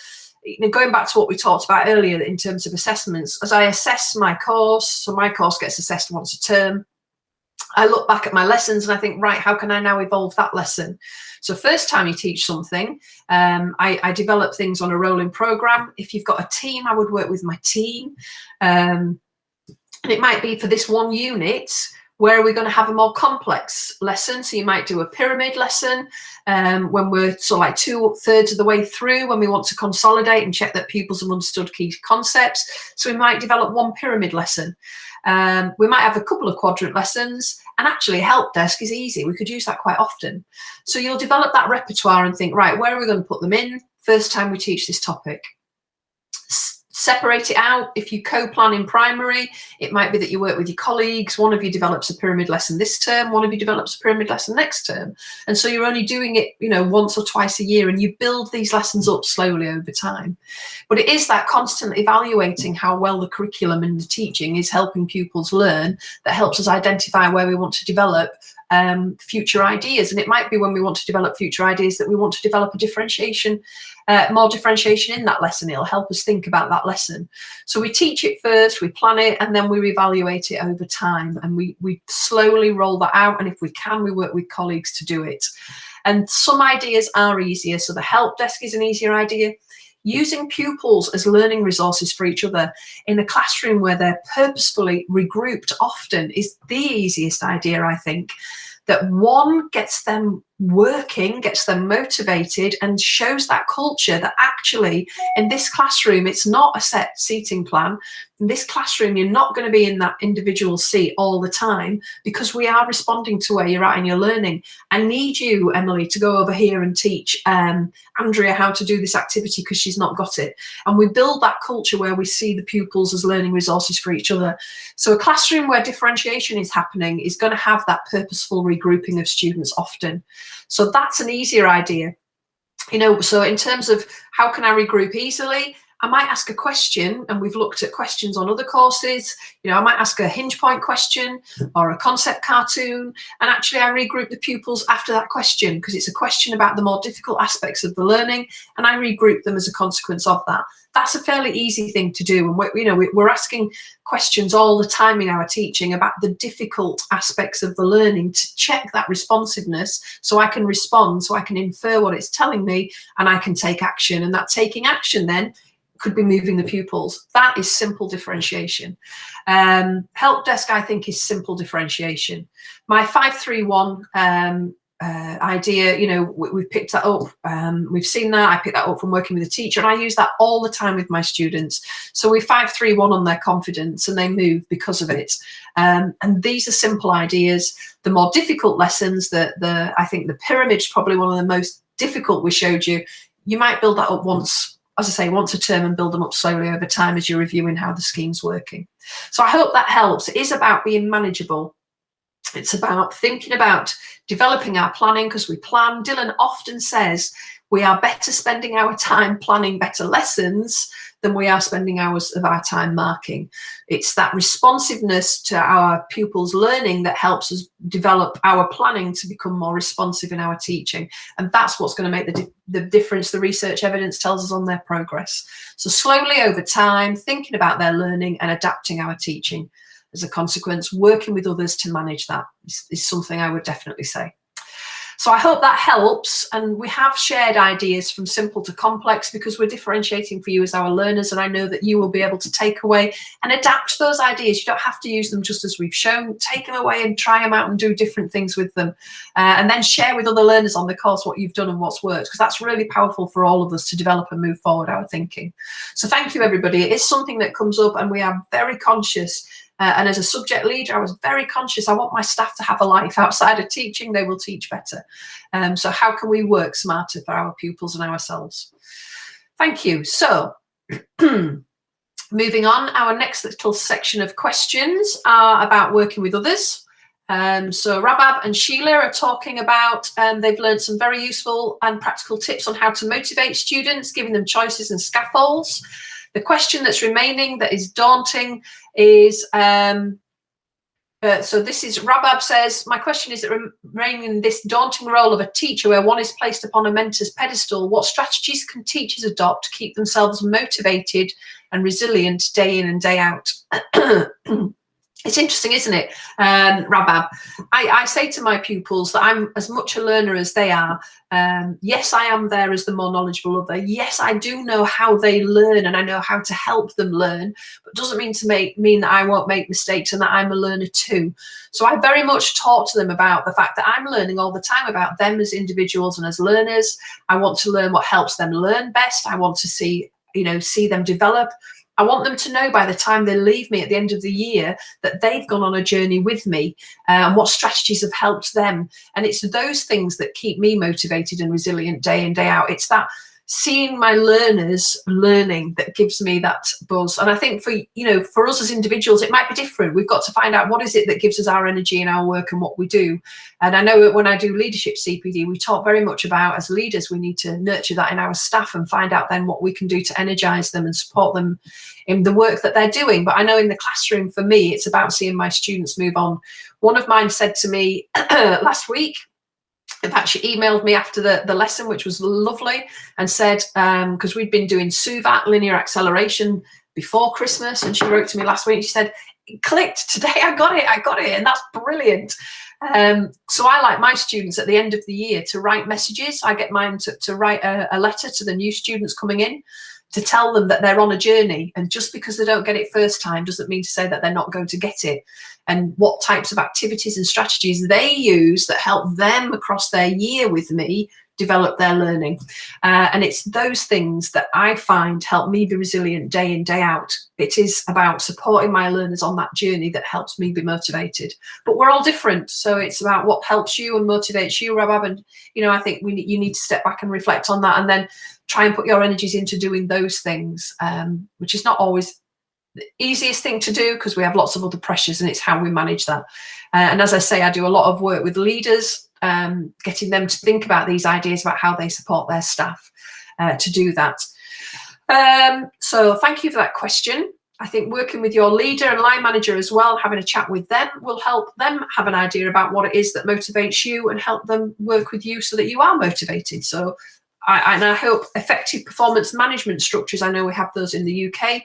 [SPEAKER 1] going back to what we talked about earlier in terms of assessments, as I assess my course, so my course gets assessed once a term, I look back at my lessons and I think, right, how can I now evolve that lesson? So first time you teach something, I develop things on a rolling program. If you've got a team, I would work with my team. And it might be for this one unit, where are we going to have a more complex lesson? So you might do a pyramid lesson when we're sort of like 2/3 of the way through, when we want to consolidate and check that pupils have understood key concepts. So we might develop one pyramid lesson. We might have a couple of quadrant lessons, and actually help desk is easy. We could use that quite often. So you'll develop that repertoire and think, right, where are we going to put them in? First time we teach this topic. Separate it out. If you co-plan in primary, it might be that you work with your colleagues. One of you develops a pyramid lesson this term, one of you develops a pyramid lesson next term. And so you're only doing it, once or twice a year, and you build these lessons up slowly over time. But it is that constant evaluating how well the curriculum and the teaching is helping pupils learn that helps us identify where we want to develop future ideas. And it might be when we want to develop future ideas that we want to develop a differentiation, more differentiation in that lesson. It'll help us think about that lesson. So we teach it first, we plan it, and then we reevaluate it over time, and we slowly roll that out. And if we can, we work with colleagues to do it. And some ideas are easier. So the help desk is an easier idea. Using pupils as learning resources for each other in a classroom where they're purposefully regrouped often is the easiest idea, I think. That one gets them working, gets them motivated, and shows that culture that actually in this classroom, it's not a set seating plan. In this classroom, you're not going to be in that individual seat all the time, because we are responding to where you're at in your learning. I need you, Emily, to go over here and teach Andrea how to do this activity because she's not got it. And we build that culture where we see the pupils as learning resources for each other. So a classroom where differentiation is happening is going to have that purposeful regrouping of students often. So that's an easier idea. So in terms of how can I regroup easily, I might ask a question, and we've looked at questions on other courses. I might ask a hinge point question or a concept cartoon, and actually I regroup the pupils after that question because it's a question about the more difficult aspects of the learning, and I regroup them as a consequence of that. That's a fairly easy thing to do, and we're asking questions all the time in our teaching about the difficult aspects of the learning to check that responsiveness, so I can respond, so I can infer what it's telling me, and I can take action. And that taking action then could be moving the pupils. That is simple differentiation. Help desk, I think, is simple differentiation. My 5-3-1 idea, we've picked that up. We've seen that. I picked that up from working with a teacher, and I use that all the time with my students. So we 5-3-1 on their confidence, and they move because of it. And these are simple ideas. The more difficult lessons, I think the pyramid's probably one of the most difficult we showed you. You might build that up once, as I say, once a term, and build them up slowly over time as you're reviewing how the scheme's working. So I hope that helps. It is about being manageable. It's about thinking about developing our planning, because we plan. Dylan often says we are better spending our time planning better lessons than we are spending hours of our time marking. It's that responsiveness to our pupils' learning that helps us develop our planning to become more responsive in our teaching. And that's what's going to make the difference the research evidence tells us on their progress. So slowly over time, thinking about their learning and adapting our teaching. as a consequence. Working with others to manage that is something I would definitely say. So I hope that helps, and we have shared ideas from simple to complex because we're differentiating for you as our learners, and I know that you will be able to take away and adapt those ideas. You don't have to use them just as we've shown. Take them away and try them out and do different things with them, and then share with other learners on the course what you've done and what's worked, because that's really powerful for all of us to develop and move forward our thinking. So thank you, everybody. It is something that comes up, and we are very conscious. And as a subject leader, I was very conscious. I want my staff to have a life outside of teaching. They will teach better. So how can we work smarter for our pupils and ourselves? Thank you. So moving on, our next little section of questions are about working with others. So Rabab and Sheila are talking about, they've learned some very useful and practical tips on how to motivate students, giving them choices and scaffolds. The question that's remaining that is daunting is, so this is, Rabab says, my question is that remaining in this daunting role of a teacher where one is placed upon a mentor's pedestal, what strategies can teachers adopt to keep themselves motivated and resilient day in and day out? It's interesting, isn't it, Rabab? I say to my pupils that I'm as much a learner as they are. Yes, I am there as the more knowledgeable other. Yes, I do know how they learn and I know how to help them learn, but doesn't mean that I won't make mistakes and that I'm a learner too. So I very much talk to them about the fact that I'm learning all the time about them as individuals and as learners. I want to learn what helps them learn best. I want to see them develop. I want them to know by the time they leave me at the end of the year that they've gone on a journey with me and what strategies have helped them. And it's those things that keep me motivated and resilient day in, day out. It's that seeing my learners learning that gives me that buzz. And I think for us as individuals, it might be different. We've got to find out what is it that gives us our energy in our work and what we do. And I know that when I do leadership CPD, we talk very much about, as leaders, we need to nurture that in our staff and find out then what we can do to energize them and support them in the work that they're doing. But I know in the classroom, for me, it's about seeing my students move on. One of mine said to me last week, in fact, she emailed me after the lesson, which was lovely, and said, because we'd been doing SUVAT, linear acceleration, before Christmas, and she wrote to me last week, she said, it clicked today, I got it, and that's brilliant. So I like my students at the end of the year to write messages. I get mine to write a letter to the new students coming in, to tell them that they're on a journey, and just because they don't get it first time doesn't mean to say that they're not going to get it, and what types of activities and strategies they use that help them across their year with me develop their learning. And it's those things that I find help me be resilient day in, day out. It is about supporting my learners on that journey that helps me be motivated. But we're all different, so it's about what helps you and motivates you, Rabab. And I think you need to step back and reflect on that, and then try and put your energies into doing those things, which is not always the easiest thing to do because we have lots of other pressures, and it's how we manage that. And as I say, I do a lot of work with leaders, getting them to think about these ideas about how they support their staff to do that. So thank you for that question. I think working with your leader and line manager as well, having a chat with them will help them have an idea about what it is that motivates you and help them work with you so that you are motivated. So I hope effective performance management structures, I know we have those in the UK,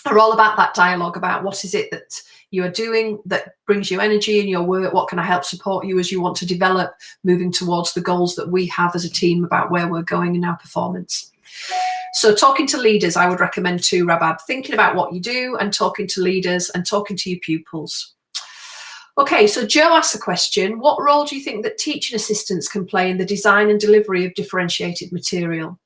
[SPEAKER 1] are all about that dialogue about what is it that you are doing that brings you energy in your work, what can I help support you as you want to develop, moving towards the goals that we have as a team about where we're going in our performance. So talking to leaders, I would recommend too, Rabab, thinking about what you do and talking to leaders and talking to your pupils. Okay, so Joe asked a question, what role do you think that teaching assistants can play in the design and delivery of differentiated material?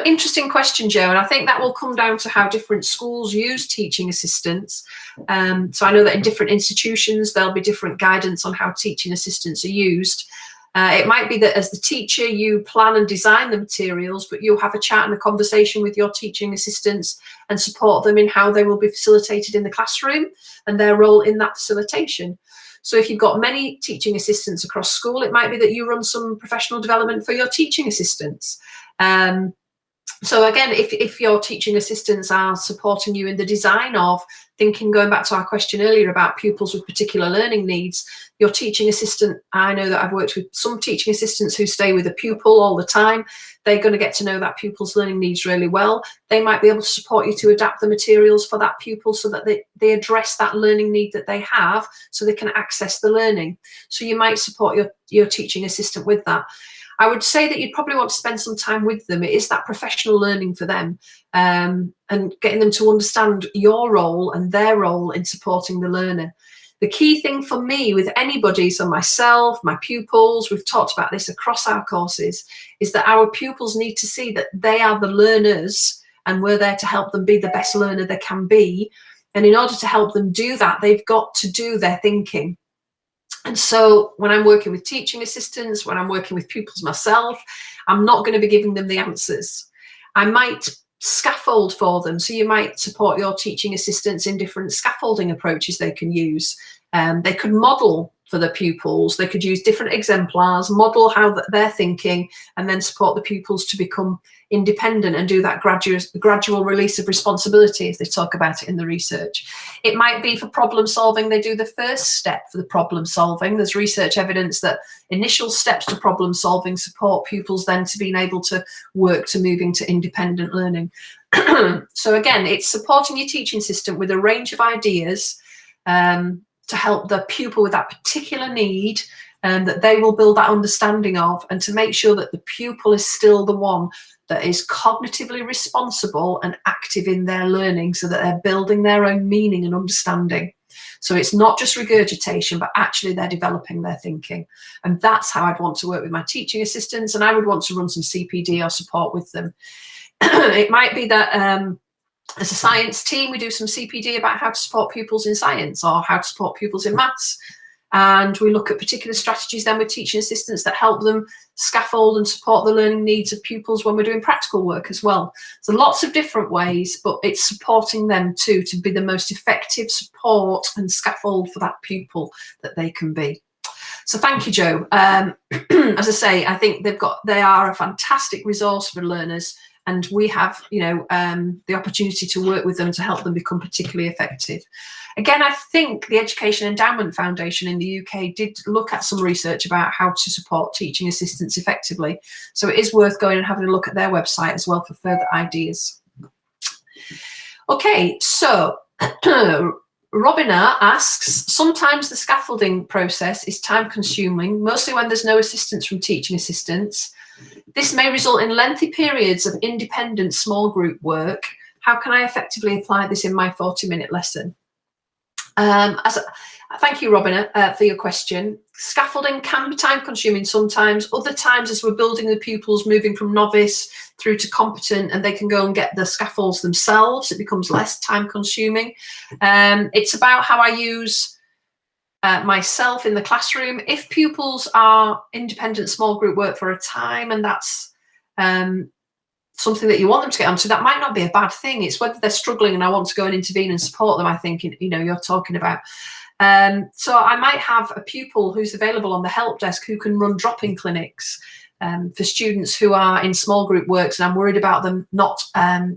[SPEAKER 1] Interesting question, Joe, and I think that will come down to how different schools use teaching assistants. So I know that in different institutions, there'll be different guidance on how teaching assistants are used. It might be that as the teacher, you plan and design the materials, but you'll have a chat and a conversation with your teaching assistants and support them in how they will be facilitated in the classroom and their role in that facilitation. So if you've got many teaching assistants across school, it might be that you run some professional development for your teaching assistants. So again, if your teaching assistants are supporting you in the design of thinking, going back to our question earlier about pupils with particular learning needs, your teaching assistant, I know that I've worked with some teaching assistants who stay with a pupil all the time. They're going to get to know that pupil's learning needs really well. They might be able to support you to adapt the materials for that pupil so that they address that learning need that they have, so they can access the learning. So you might support your teaching assistant with that. I would say that you'd probably want to spend some time with them. It is that professional learning for them, and getting them to understand your role and their role in supporting the learner. The key thing for me with anybody, so myself, my pupils, we've talked about this across our courses, is that our pupils need to see that they are the learners and we're there to help them be the best learner they can be. And in order to help them do that, they've got to do their thinking. And so when I'm working with teaching assistants, when I'm working with pupils myself, I'm not going to be giving them the answers. I might scaffold for them. So you might support your teaching assistants in different scaffolding approaches they can use. They could model for the pupils. They could use different exemplars, model how they're thinking, and then support the pupils to become independent and do that gradual release of responsibility, as they talk about it in the research. It might be for problem solving. They do the first step for the problem solving. There's research evidence that initial steps to problem solving support pupils then to being able to work to moving to independent learning. So again, it's supporting your teaching assistant with a range of ideas to help the pupil with that particular need, and that they will build that understanding of, and to make sure that the pupil is still the one that is cognitively responsible and active in their learning, so that they're building their own meaning and understanding. So it's not just regurgitation, but actually they're developing their thinking. And that's how I'd want to work with my teaching assistants, and I would want to run some CPD or support with them. It might be that as a science team, we do some CPD about how to support pupils in science or how to support pupils in maths. And we look at particular strategies then with teaching assistants that help them scaffold and support the learning needs of pupils when we're doing practical work as well. So lots of different ways, but it's supporting them too to be the most effective support and scaffold for that pupil that they can be. So thank you, Joe. As I say, I think they are a fantastic resource for learners, and we have, the opportunity to work with them to help them become particularly effective. Again, I think the Education Endowment Foundation in the UK did look at some research about how to support teaching assistants effectively. So it is worth going and having a look at their website as well for further ideas. Okay, so Robina asks, sometimes the scaffolding process is time consuming, mostly when there's no assistance from teaching assistants. This may result in lengthy periods of independent small group work. How can I effectively apply this in my 40-minute lesson? Thank you, Robina, for your question. Scaffolding can be time consuming sometimes. Other times, as we're building the pupils, moving from novice through to competent, and they can go and get the scaffolds themselves, it becomes less time consuming. It's about how I use myself in the classroom. If pupils are independent small group work for a time, and that's something that you want them to get onto, that might not be a bad thing. It's whether they're struggling and I want to go and intervene and support them, I think, you're talking about. So I might have a pupil who's available on the help desk who can run drop-in clinics for students who are in small group works, and I'm worried about them not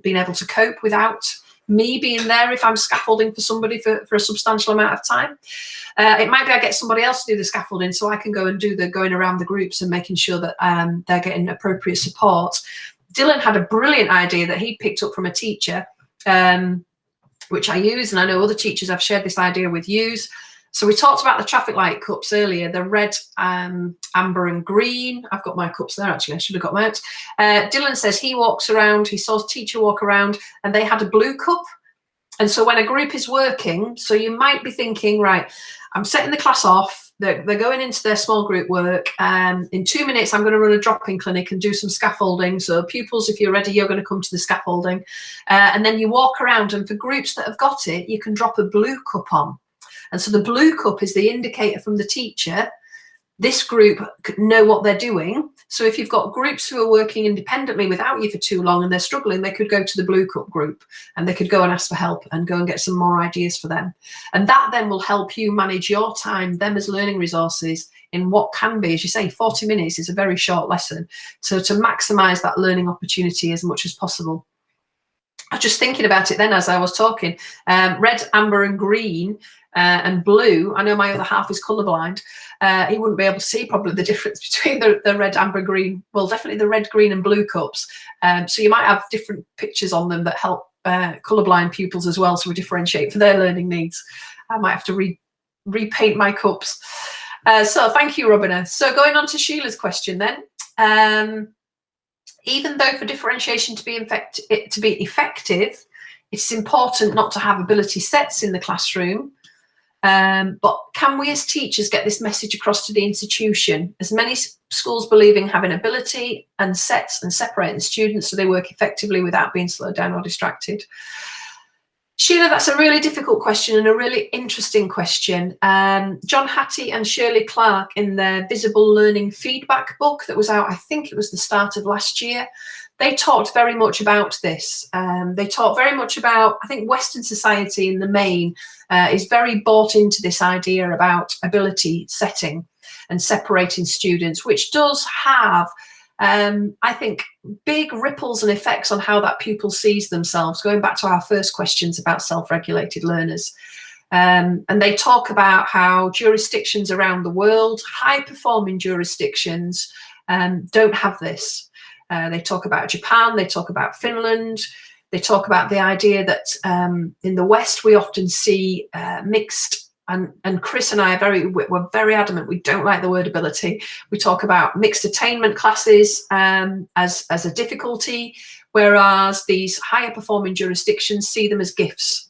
[SPEAKER 1] being able to cope without me being there if I'm scaffolding for somebody for a substantial amount of time. It might be I get somebody else to do the scaffolding so I can go and do the going around the groups and making sure that they're getting appropriate support. Dylan had a brilliant idea that he picked up from a teacher, which I use, and I know other teachers have shared this idea with use. So we talked about the traffic light cups earlier, the red, amber and green. I've got my cups there, actually. I should have got them out. Dylan says he walks around, he saw a teacher walk around, and they had a blue cup. And so when a group is working, so you might be thinking, right, I'm setting the class off. They're going into their small group work. In 2 minutes, I'm going to run a drop-in clinic and do some scaffolding. So pupils, if you're ready, you're going to come to the scaffolding. And then you walk around, and for groups that have got it, you can drop a blue cup on. And so the blue cup is the indicator from the teacher this group know what they're doing. So if you've got groups who are working independently without you for too long and they're struggling, they could go to the Blue Cup group and they could go and ask for help and go and get some more ideas for them. And that then will help you manage your time, them as learning resources in what can be, as you say, 40 minutes is a very short lesson. So to maximize that learning opportunity as much as possible. I was just thinking about it then as I was talking. Red, amber and green and blue. I know my other half is colourblind. He wouldn't be able to see probably the difference between the red, amber, green. Well, definitely the red, green and blue cups. So you might have different pictures on them that help colourblind pupils as well, so we differentiate for their learning needs. I might have to repaint my cups. So thank you, Robina. So going on to Sheila's question then. Even though for differentiation to be effective, it's important not to have ability sets in the classroom. But can we as teachers get this message across to the institution? As many schools believe in having ability and sets and separating students so they work effectively without being slowed down or distracted. Sheila, that's a really difficult question and a really interesting question. John Hattie and Shirley Clark in their Visible Learning Feedback book that was out, I think it was the start of last year, they talked very much about this. They talked very much about, I think Western society in the main is very bought into this idea about ability setting and separating students, which does have I think big ripples and effects on how that pupil sees themselves, going back to our first questions about self-regulated learners. And they talk about how jurisdictions around the world, high-performing jurisdictions, don't have this. They talk about Japan, they talk about Finland, they talk about the idea that in the West we often see mixed. And Chris and I we're very adamant we don't like the word ability. We talk about mixed attainment classes as a difficulty, whereas these higher performing jurisdictions see them as gifts.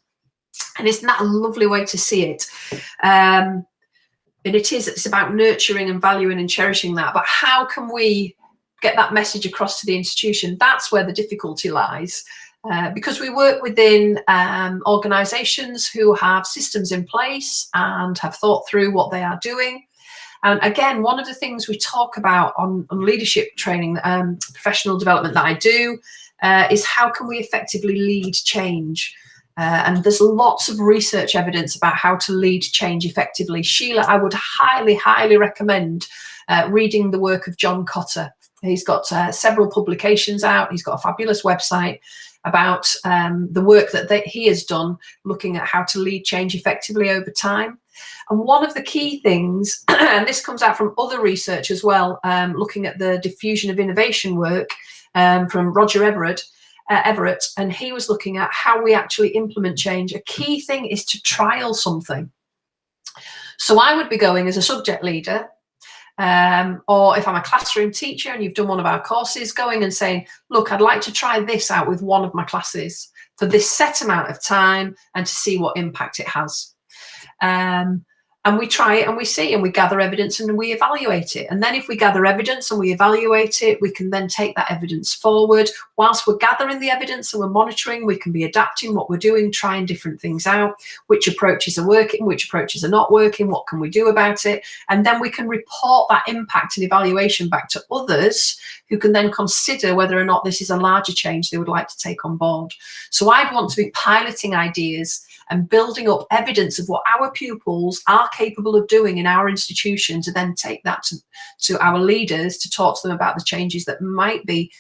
[SPEAKER 1] And isn't that a lovely way to see it? And it's about nurturing and valuing and cherishing that. But how can we get that message across to the institution? That's where the difficulty lies. Because we work within organisations who have systems in place and have thought through what they are doing. And again, one of the things we talk about on leadership training, professional development that I do, is how can we effectively lead change? And there's lots of research evidence about how to lead change effectively. Sheila, I would highly, highly recommend reading the work of John Cotter. He's got several publications out. He's got a fabulous website about the work that he has done looking at how to lead change effectively over time. And one of the key things, and this comes out from other research as well, looking at the diffusion of innovation work from Roger Everett, and he was looking at how we actually implement change. A key thing is to trial something. So I would be going as a subject leader, or if I'm a classroom teacher and you've done one of our courses, going and saying, look, I'd like to try this out with one of my classes for this set amount of time and to see what impact it has. And we try it and we see and we gather evidence and we evaluate it. And then if we gather evidence and we evaluate it, we can then take that evidence forward. Whilst we're gathering the evidence and we're monitoring, we can be adapting what we're doing, trying different things out, which approaches are working, which approaches are not working, what can we do about it? And then we can report that impact and evaluation back to others who can then consider whether or not this is a larger change they would like to take on board. So I'd want to be piloting ideas and building up evidence of what our pupils are capable of doing in our institution, to then take that to our leaders to talk to them about the changes that might be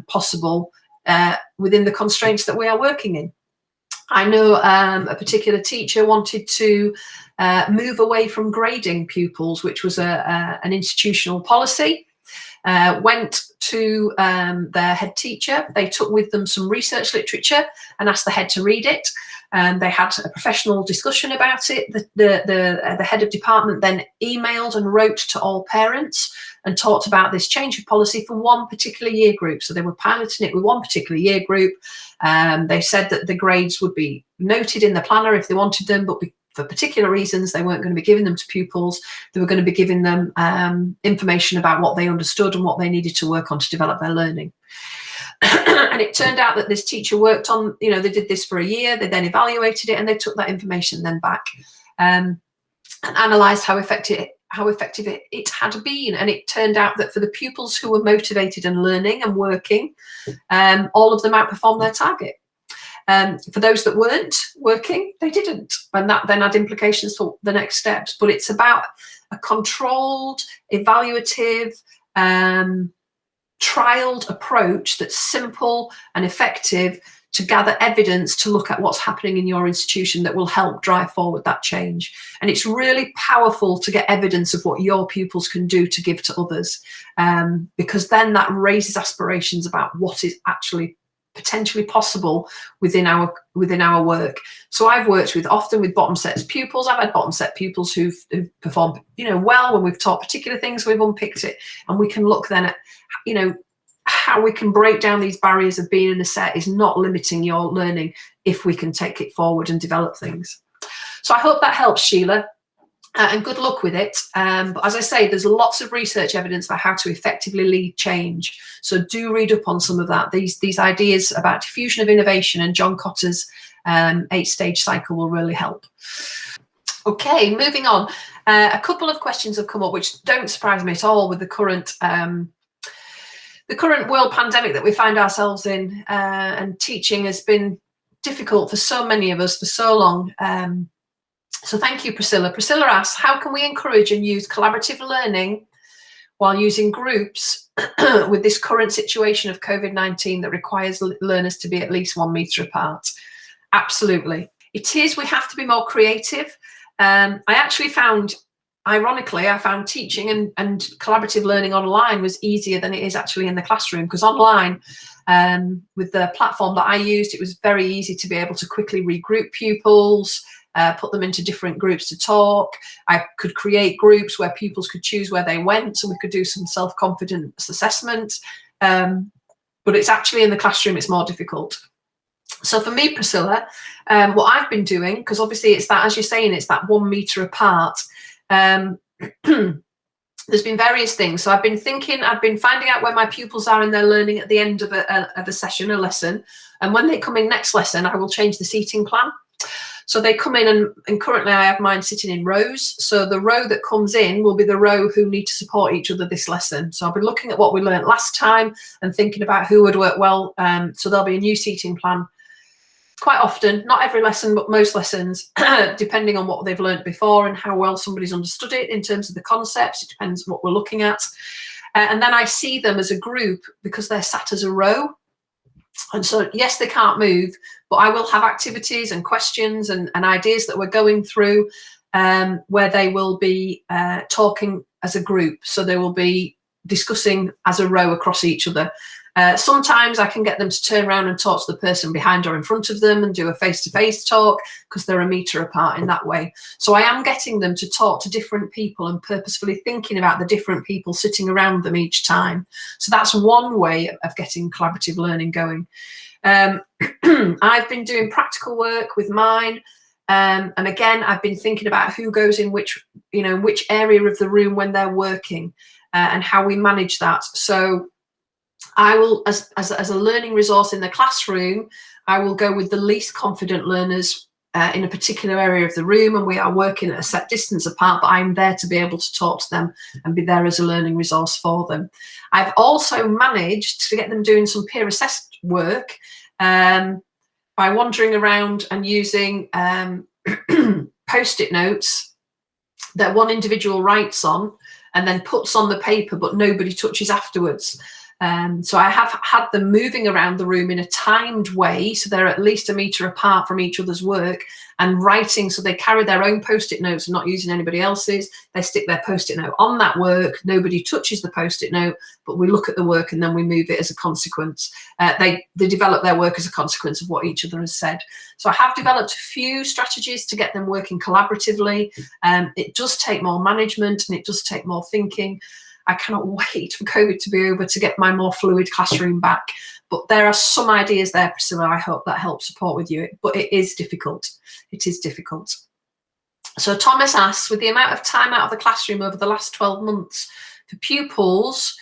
[SPEAKER 1] possible within the constraints that we are working in. I know a particular teacher wanted to move away from grading pupils, which was an institutional policy. Went to their head teacher. They took with them some research literature and asked the head to read it. They had a professional discussion about it. The head of department then emailed and wrote to all parents and talked about this change of policy for one particular year group. So they were piloting it with one particular year group. They said that the grades would be noted in the planner if they wanted them, but for particular reasons, they weren't going to be giving them to pupils. They were going to be giving them information about what they understood and what they needed to work on to develop their learning. And it turned out that this teacher worked on, they did this for a year, they then evaluated it and they took that information then back and analysed how how effective it had been. And it turned out that for the pupils who were motivated and learning and working, all of them outperformed their target. For those that weren't working, they didn't. And that then had implications for the next steps. But it's about a controlled, evaluative, trialed approach that's simple and effective to gather evidence to look at what's happening in your institution that will help drive forward that change. And it's really powerful to get evidence of what your pupils can do to give to others, because then that raises aspirations about what is actually potentially possible within our work. So I've worked often with bottom set pupils. I've had bottom set pupils who've performed well when we've taught particular things, we've unpicked it, and we can look then at how we can break down these barriers of being in a set is not limiting your learning if we can take it forward and develop things. So I hope that helps, Sheila. And good luck with it. But as I say, there's lots of research evidence about how to effectively lead change. So do read up on some of that. These ideas about diffusion of innovation and John Cotter's 8-stage cycle will really help. Okay, moving on. A couple of questions have come up which don't surprise me at all with the current world pandemic that we find ourselves in, and teaching has been difficult for so many of us for so long. So thank you, Priscilla. Priscilla asks, how can we encourage and use collaborative learning while using groups with this current situation of COVID-19 that requires learners to be at least 1 metre apart? Absolutely. It is, we have to be more creative. I actually found, ironically, I found teaching and collaborative learning online was easier than it is actually in the classroom, because online, with the platform that I used, it was very easy to be able to quickly regroup pupils, put them into different groups to talk. I could create groups where pupils could choose where they went, so we could do some self-confidence assessment. But it's actually in the classroom, it's more difficult. So for me, Priscilla, what I've been doing, because obviously it's that, as you're saying, it's that 1 metre apart. There's been various things. So I've been finding out where my pupils are in their learning at the end of a session, a lesson. And when they come in next lesson, I will change the seating plan. So they come in, and currently I have mine sitting in rows. So the row that comes in will be the row who need to support each other this lesson. So I'll be looking at what we learned last time and thinking about who would work well. So there'll be a new seating plan quite often, not every lesson, but most lessons, depending on what they've learned before and how well somebody's understood it in terms of the concepts. It depends what we're looking at. And then I see them as a group because they're sat as a row. And so, yes, they can't move, but I will have activities and questions and ideas that we're going through where they will be talking as a group. So they will be discussing as a row across each other. Sometimes I can get them to turn around and talk to the person behind or in front of them and do a face-to-face talk because they're 1 metre apart in that way. So I am getting them to talk to different people and purposefully thinking about the different people sitting around them each time. So that's one way of getting collaborative learning going. I've been doing practical work with mine. And again, I've been thinking about who goes in which area of the room when they're working and how we manage that. So I will, as a learning resource in the classroom, I will go with the least confident learners in a particular area of the room, and we are working at a set distance apart, but I'm there to be able to talk to them and be there as a learning resource for them. I've also managed to get them doing some peer assessed work by wandering around and using post-it notes that one individual writes on and then puts on the paper, but nobody touches afterwards. So I have had them moving around the room in a timed way, so they're at least 1 metre apart from each other's work, and writing, so they carry their own post-it notes and not using anybody else's. They stick their post-it note on that work, nobody touches the post-it note, but we look at the work and then we move it as a consequence. They develop their work as a consequence of what each other has said. So I have developed a few strategies to get them working collaboratively. It does take more management and it does take more thinking. I cannot wait for COVID to be over to get my more fluid classroom back. But there are some ideas there, Priscilla. I hope that helps support with you. But it is difficult. It is difficult. So Thomas asks, with the amount of time out of the classroom over the last 12 months for pupils,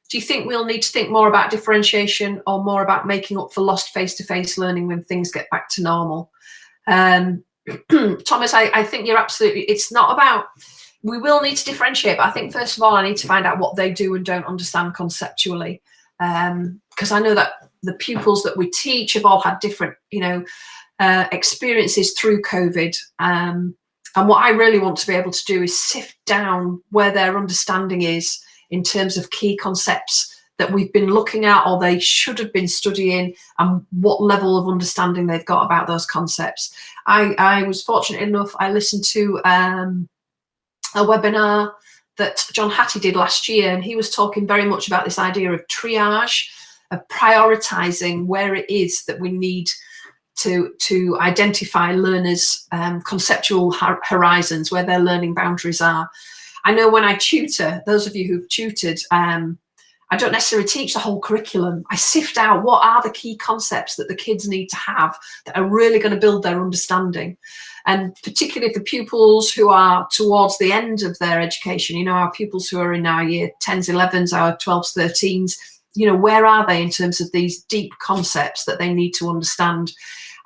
[SPEAKER 1] do you think we'll need to think more about differentiation or more about making up for lost face-to-face learning when things get back to normal? Thomas, I think you're absolutely, it's not about we will need to differentiate, but I think first of all I need to find out what they do and don't understand conceptually, because I know that the pupils that we teach have all had different, experiences through COVID, and what I really want to be able to do is sift down where their understanding is in terms of key concepts that we've been looking at or they should have been studying, and what level of understanding they've got about those concepts. I was fortunate enough, I listened to a webinar that John Hattie did last year, and he was talking very much about this idea of triage, of prioritizing where it is that we need to identify learners' conceptual horizons, where their learning boundaries are. I know when I tutor, those of you who've tutored, I don't necessarily teach the whole curriculum. I sift out what are the key concepts that the kids need to have that are really going to build their understanding. And particularly for pupils who are towards the end of their education, our pupils who are in our year 10s, 11s, our 12s, 13s, where are they in terms of these deep concepts that they need to understand?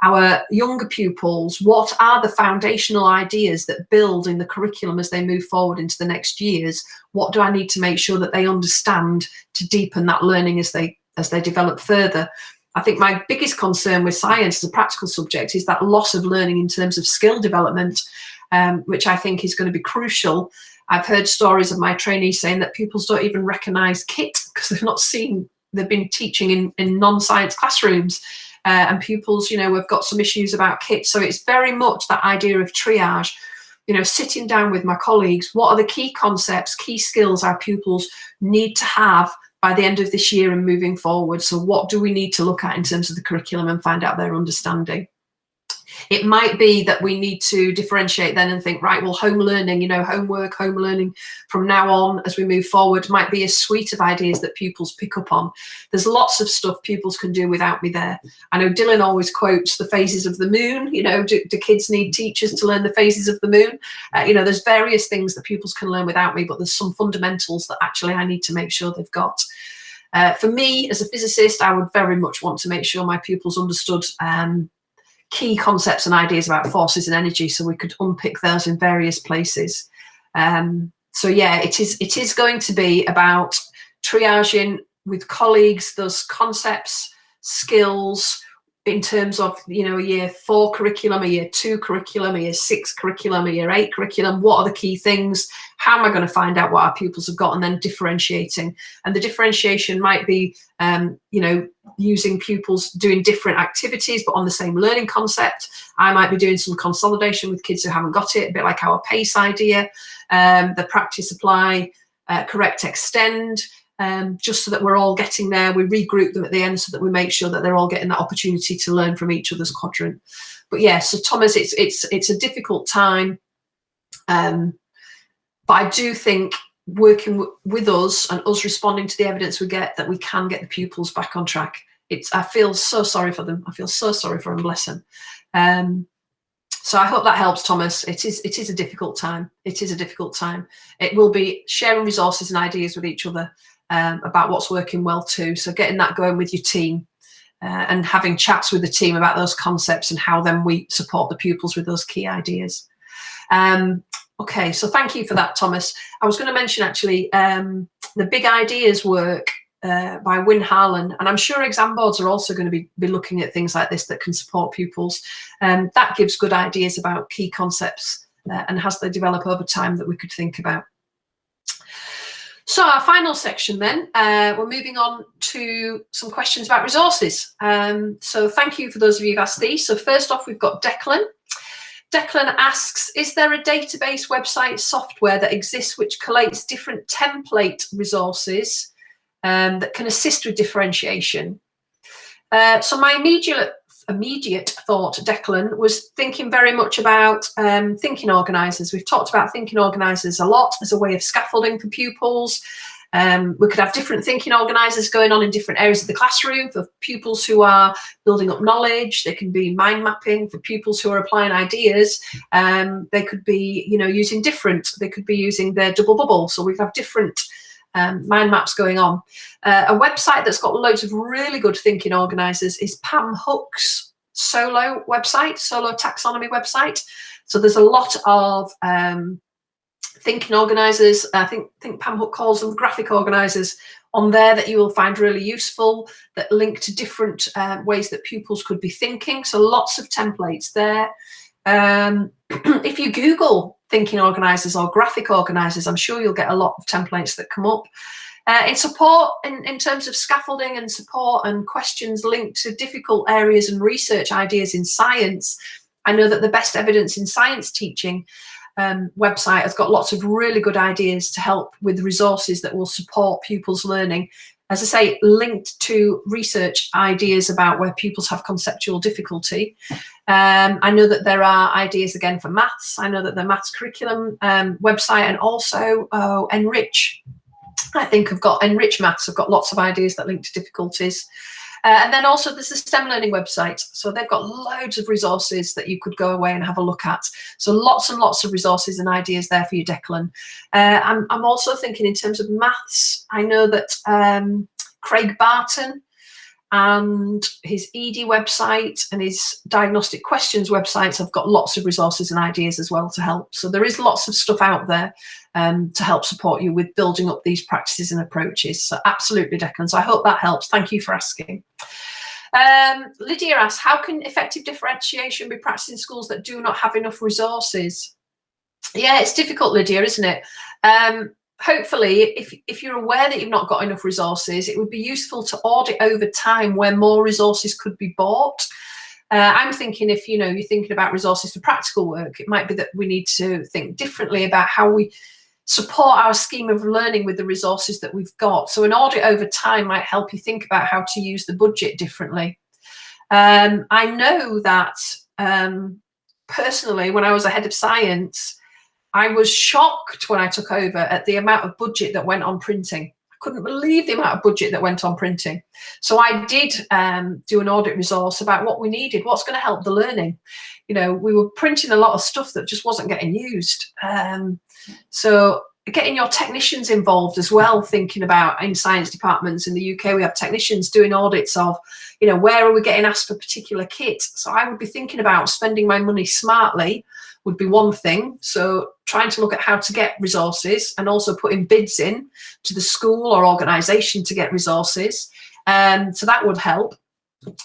[SPEAKER 1] Our younger pupils, what are the foundational ideas that build in the curriculum as they move forward into the next years? What do I need to make sure that they understand to deepen that learning as they develop further? I think my biggest concern with science as a practical subject is that loss of learning in terms of skill development, which I think is going to be crucial. I've heard stories of my trainees saying that pupils don't even recognise kit because they've been teaching in non-science classrooms. And pupils, have got some issues about kit. So it's very much that idea of triage, sitting down with my colleagues, what are the key concepts, key skills our pupils need to have by the end of this year and moving forward? So what do we need to look at in terms of the curriculum and find out their understanding? It might be that we need to differentiate then and think, right, well, home learning, homework, home learning from now on as we move forward might be a suite of ideas that pupils pick up on. There's lots of stuff pupils can do without me there. I know Dylan always quotes the phases of the moon. Do kids need teachers to learn the phases of the moon? There's various things that pupils can learn without me, but there's some fundamentals that actually I need to make sure they've got. For me, as a physicist, I would very much want to make sure my pupils understood key concepts and ideas about forces and energy, so we could unpick those in various places. So yeah, it is going to be about triaging with colleagues those concepts, skills, in terms of, a year 4 curriculum, a year 2 curriculum, a year 6 curriculum, a year 8 curriculum. What are the key things? How am I going to find out what our pupils have got? And then differentiating. And the differentiation might be, using pupils doing different activities, but on the same learning concept. I might be doing some consolidation with kids who haven't got it, a bit like our PACE idea, the practice, apply, correct, extend. Just so that we're all getting there. We regroup them at the end so that we make sure that they're all getting that opportunity to learn from each other's quadrant. But yeah, so Thomas, it's a difficult time, but I do think working with us and us responding to the evidence we get, that we can get the pupils back on track. I feel so sorry for them. I feel so sorry for them, bless them. So I hope that helps, Thomas. It is a difficult time. It is a difficult time. It will be sharing resources and ideas with each other. About what's working well too. So getting that going with your team and having chats with the team about those concepts and how then we support the pupils with those key ideas. Okay, so thank you for that, Thomas. I was going to mention actually the Big Ideas work by Wyn Harlan, and I'm sure exam boards are also going to be looking at things like this that can support pupils. That gives good ideas about key concepts and as they develop over time that we could think about. So our final section then, we're moving on to some questions about resources. So thank you for those of you who've asked these. So first off, we've got Declan. Declan asks, is there a database website software that exists which collates different template resources that can assist with differentiation? So my immediate thought, Declan, was thinking very much about thinking organisers. We've talked about thinking organisers a lot as a way of scaffolding for pupils. We could have different thinking organisers going on in different areas of the classroom for pupils who are building up knowledge. They can be mind mapping for pupils who are applying ideas. They could be, using they could be using their double bubble. So we have different mind maps going on. A website that's got loads of really good thinking organisers is Pam Hook's solo taxonomy website. So there's a lot of thinking organisers, I think Pam Hook calls them graphic organisers, on there that you will find really useful, that link to different ways that pupils could be thinking. So lots of templates there. If you Google thinking organisers or graphic organisers, I'm sure you'll get a lot of templates that come up. In support, in terms of scaffolding and support and questions linked to difficult areas and research ideas in science, I know that the Best Evidence in Science Teaching website has got lots of really good ideas to help with resources that will support pupils' learning. As I say, linked to research ideas about where pupils have conceptual difficulty. I know that there are ideas again for maths. I know that the maths curriculum website, and also Enrich, I think have got Enrich Maths, have got lots of ideas that link to difficulties. And then also there's the STEM Learning website. So they've got loads of resources that you could go away and have a look at. So lots and lots of resources and ideas there for you, Declan. I'm also thinking in terms of maths. I know that Craig Barton and his ED website and his Diagnostic Questions websites have got lots of resources and ideas as well to help. So there is lots of stuff out there to help support you with building up these practices and approaches. So absolutely, Declan. So I hope that helps. Thank you for asking. Lydia asks, how can effective differentiation be practiced in schools that do not have enough resources? Yeah, it's difficult, Lydia, isn't it? Hopefully, if you're aware that you've not got enough resources, it would be useful to audit over time where more resources could be bought. I'm thinking if, you're thinking about resources for practical work, it might be that we need to think differently about how we support our scheme of learning with the resources that we've got. So an audit over time might help you think about how to use the budget differently. I know that personally, when I was a head of science, I was shocked when I took over at the amount of budget that went on printing. I couldn't believe the amount of budget that went on printing. So I did do an audit resource about what we needed, what's going to help the learning. We were printing a lot of stuff that just wasn't getting used. So getting your technicians involved as well, thinking about in science departments in the UK, we have technicians doing audits of, where are we getting asked for particular kit? So I would be thinking about spending my money smartly would be one thing. So trying to look at how to get resources and also putting bids in to the school or organisation to get resources. So that would help.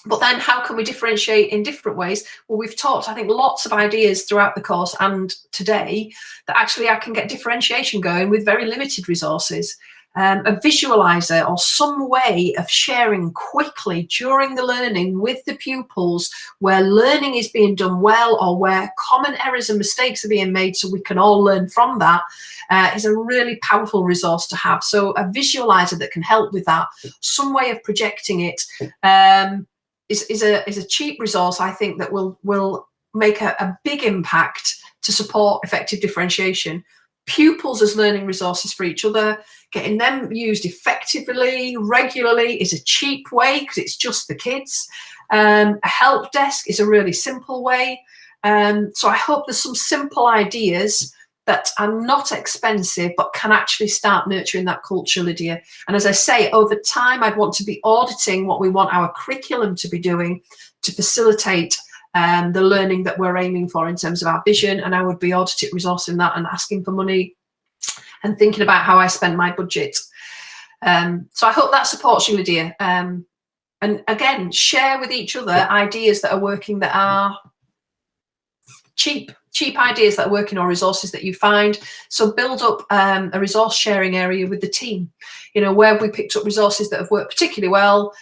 [SPEAKER 1] But then how can we differentiate in different ways? Well, we've talked, I think, lots of ideas throughout the course and today that actually I can get differentiation going with very limited resources. A visualizer or some way of sharing quickly during the learning with the pupils where learning is being done well or where common errors and mistakes are being made so we can all learn from that is a really powerful resource to have. So a visualizer that can help with that, some way of projecting it is a cheap resource, I think, that will make a big impact to support effective differentiation. Pupils as learning resources for each other, getting them used effectively, regularly is a cheap way because it's just the kids. A help desk is a really simple way. So I hope there's some simple ideas that are not expensive but can actually start nurturing that culture, Lydia. And as I say, over time, I'd want to be auditing what we want our curriculum to be doing to facilitate the learning that we're aiming for in terms of our vision, and I would be auditing resourcing that and asking for money and thinking about how I spend my budget. So I hope that supports you, Lydia. And again, share with each other ideas that are working, that are cheap ideas that are working, or resources that you find. So build up a resource sharing area with the team. Where have we picked up resources that have worked particularly well?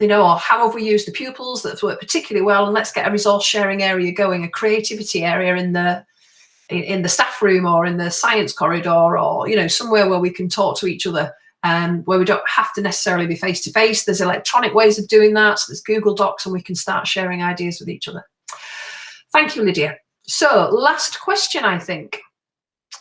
[SPEAKER 1] Or how have we used the pupils that have worked particularly well, and let's get a resource sharing area going, a creativity area in the staff room or in the science corridor, or somewhere where we can talk to each other, where we don't have to necessarily be face to face. There's electronic ways of doing that. So there's Google Docs, and we can start sharing ideas with each other. Thank you, Lydia. So last question, I think.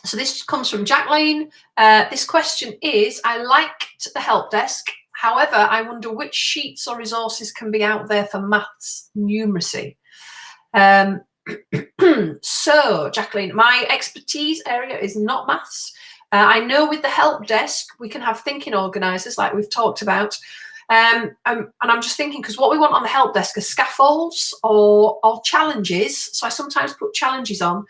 [SPEAKER 1] So this comes from Jacqueline. This question is, I liked the help desk. However, I wonder which sheets or resources can be out there for maths numeracy. So, Jacqueline, my expertise area is not maths. I know with the help desk, we can have thinking organisers like we've talked about. And I'm just thinking, because what we want on the help desk are scaffolds or challenges. So I sometimes put challenges on.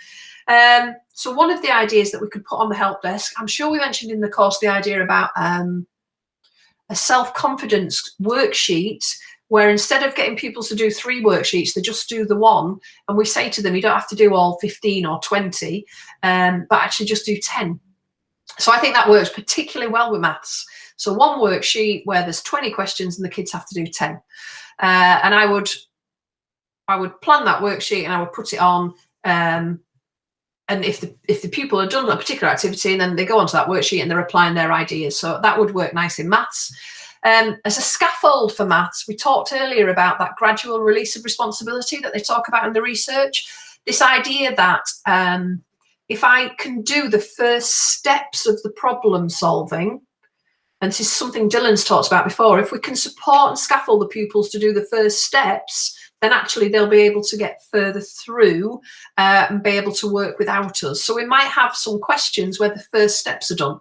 [SPEAKER 1] So one of the ideas that we could put on the help desk, I'm sure we mentioned in the course the idea about a self-confidence worksheet, where instead of getting pupils to do 3 worksheets, they just do the one, and we say to them, you don't have to do all 15 or 20, but actually just do 10. So I think that works particularly well with maths. So one worksheet where there's 20 questions and the kids have to do 10. And I would plan that worksheet and I would put it on. And if the pupil had done a particular activity, then they go onto that worksheet and they're applying their ideas. So that would work nice in maths. As a scaffold for maths, we talked earlier about that gradual release of responsibility that they talk about in the research. This idea that if I can do the first steps of the problem solving, and this is something Dylan's talked about before, if we can support and scaffold the pupils to do the first steps, then actually they'll be able to get further through and be able to work without us. So we might have some questions where the first steps are done.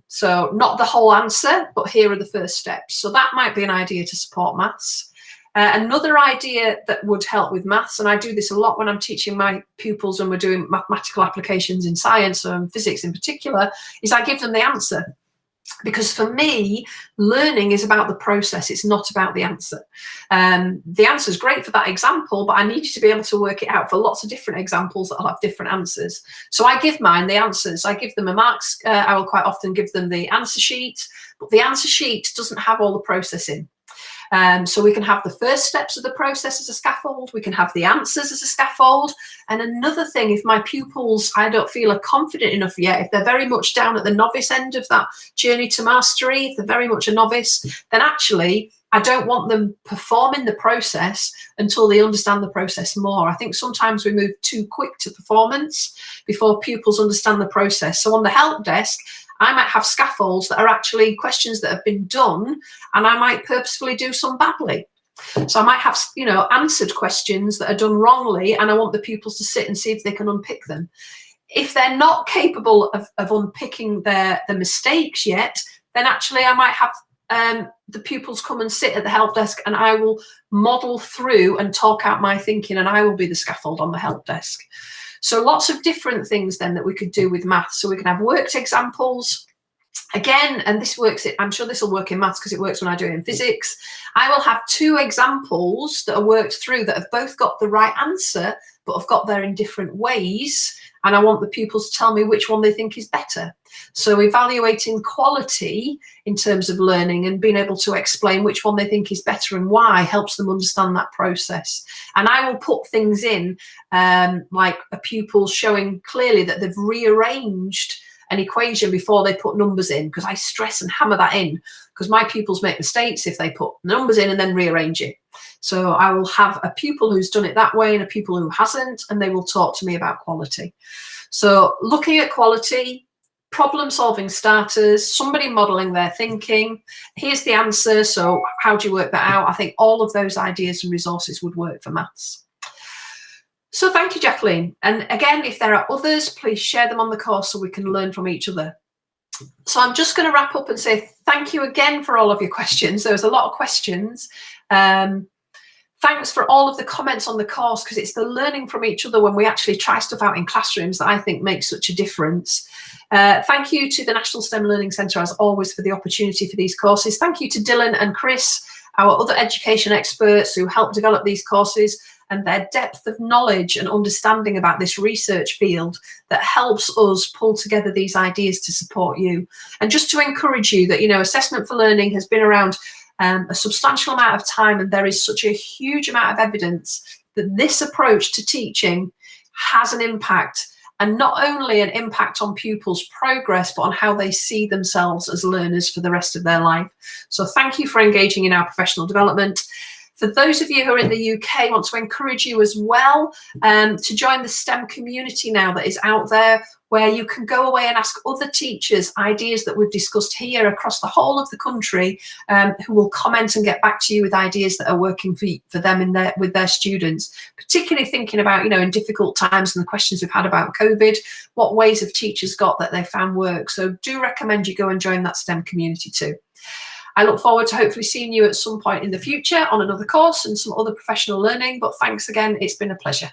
[SPEAKER 1] So not the whole answer, but here are the first steps. So that might be an idea to support maths. Another idea that would help with maths, and I do this a lot when I'm teaching my pupils when we're doing mathematical applications in science and physics in particular, is I give them the answer. Because for me, learning is about the process, it's not about the answer. The answer is great for that example, but I need you to be able to work it out for lots of different examples that will have different answers. So I give mine the answers. I give them a marks. I will quite often give them the answer sheet, but the answer sheet doesn't have all the process in. So we can have the first steps of the process as a scaffold, we can have the answers as a scaffold. And another thing, if my pupils, I don't feel are confident enough yet, if they're very much down at the novice end of that journey to mastery, if they're very much a novice, then actually I don't want them performing the process until they understand the process more. I think sometimes we move too quick to performance before pupils understand the process. So on the help desk, I might have scaffolds that are actually questions that have been done, and I might purposefully do some badly. So I might have, answered questions that are done wrongly, and I want the pupils to sit and see if they can unpick them. If they're not capable of unpicking the mistakes yet, then actually I might have the pupils come and sit at the help desk, and I will model through and talk out my thinking, and I will be the scaffold on the help desk. So lots of different things then that we could do with maths. So we can have worked examples. Again, and this works, I'm sure this will work in maths because it works when I do it in physics. I will have 2 examples that are worked through that have both got the right answer, but have got there in different ways. And I want the pupils to tell me which one they think is better. So evaluating quality in terms of learning and being able to explain which one they think is better and why helps them understand that process. And I will put things in like a pupil showing clearly that they've rearranged an equation before they put numbers in, because I stress and hammer that in, because my pupils make mistakes if they put numbers in and then rearrange it. So I will have a pupil who's done it that way and a pupil who hasn't, and they will talk to me about quality. So looking at quality, problem solving starters, somebody modeling their thinking, here's the answer, so how do you work that out? I think all of those ideas and resources would work for maths. So thank you, Jacqueline. And again, if there are others, please share them on the course so we can learn from each other. So I'm just going to wrap up and say thank you again for all of your questions. There was a lot of questions. Thanks for all of the comments on the course, because it's the learning from each other when we actually try stuff out in classrooms that I think makes such a difference. Thank you to the National STEM Learning Centre, as always, for the opportunity for these courses. Thank you to Dylan and Chris, our other education experts who helped develop these courses, and their depth of knowledge and understanding about this research field that helps us pull together these ideas to support you. And just to encourage you that, assessment for learning has been around a substantial amount of time, and there is such a huge amount of evidence that this approach to teaching has an impact, and not only an impact on pupils' progress, but on how they see themselves as learners for the rest of their life. So thank you for engaging in our professional development. For those of you who are in the UK, I want to encourage you as well to join the STEM community now that is out there, where you can go away and ask other teachers ideas that we've discussed here across the whole of the country, who will comment and get back to you with ideas that are working for them with their students, particularly thinking about, in difficult times and the questions we've had about COVID, what ways have teachers got that they found work. So do recommend you go and join that STEM community too. I look forward to hopefully seeing you at some point in the future on another course and some other professional learning, but thanks again, it's been a pleasure.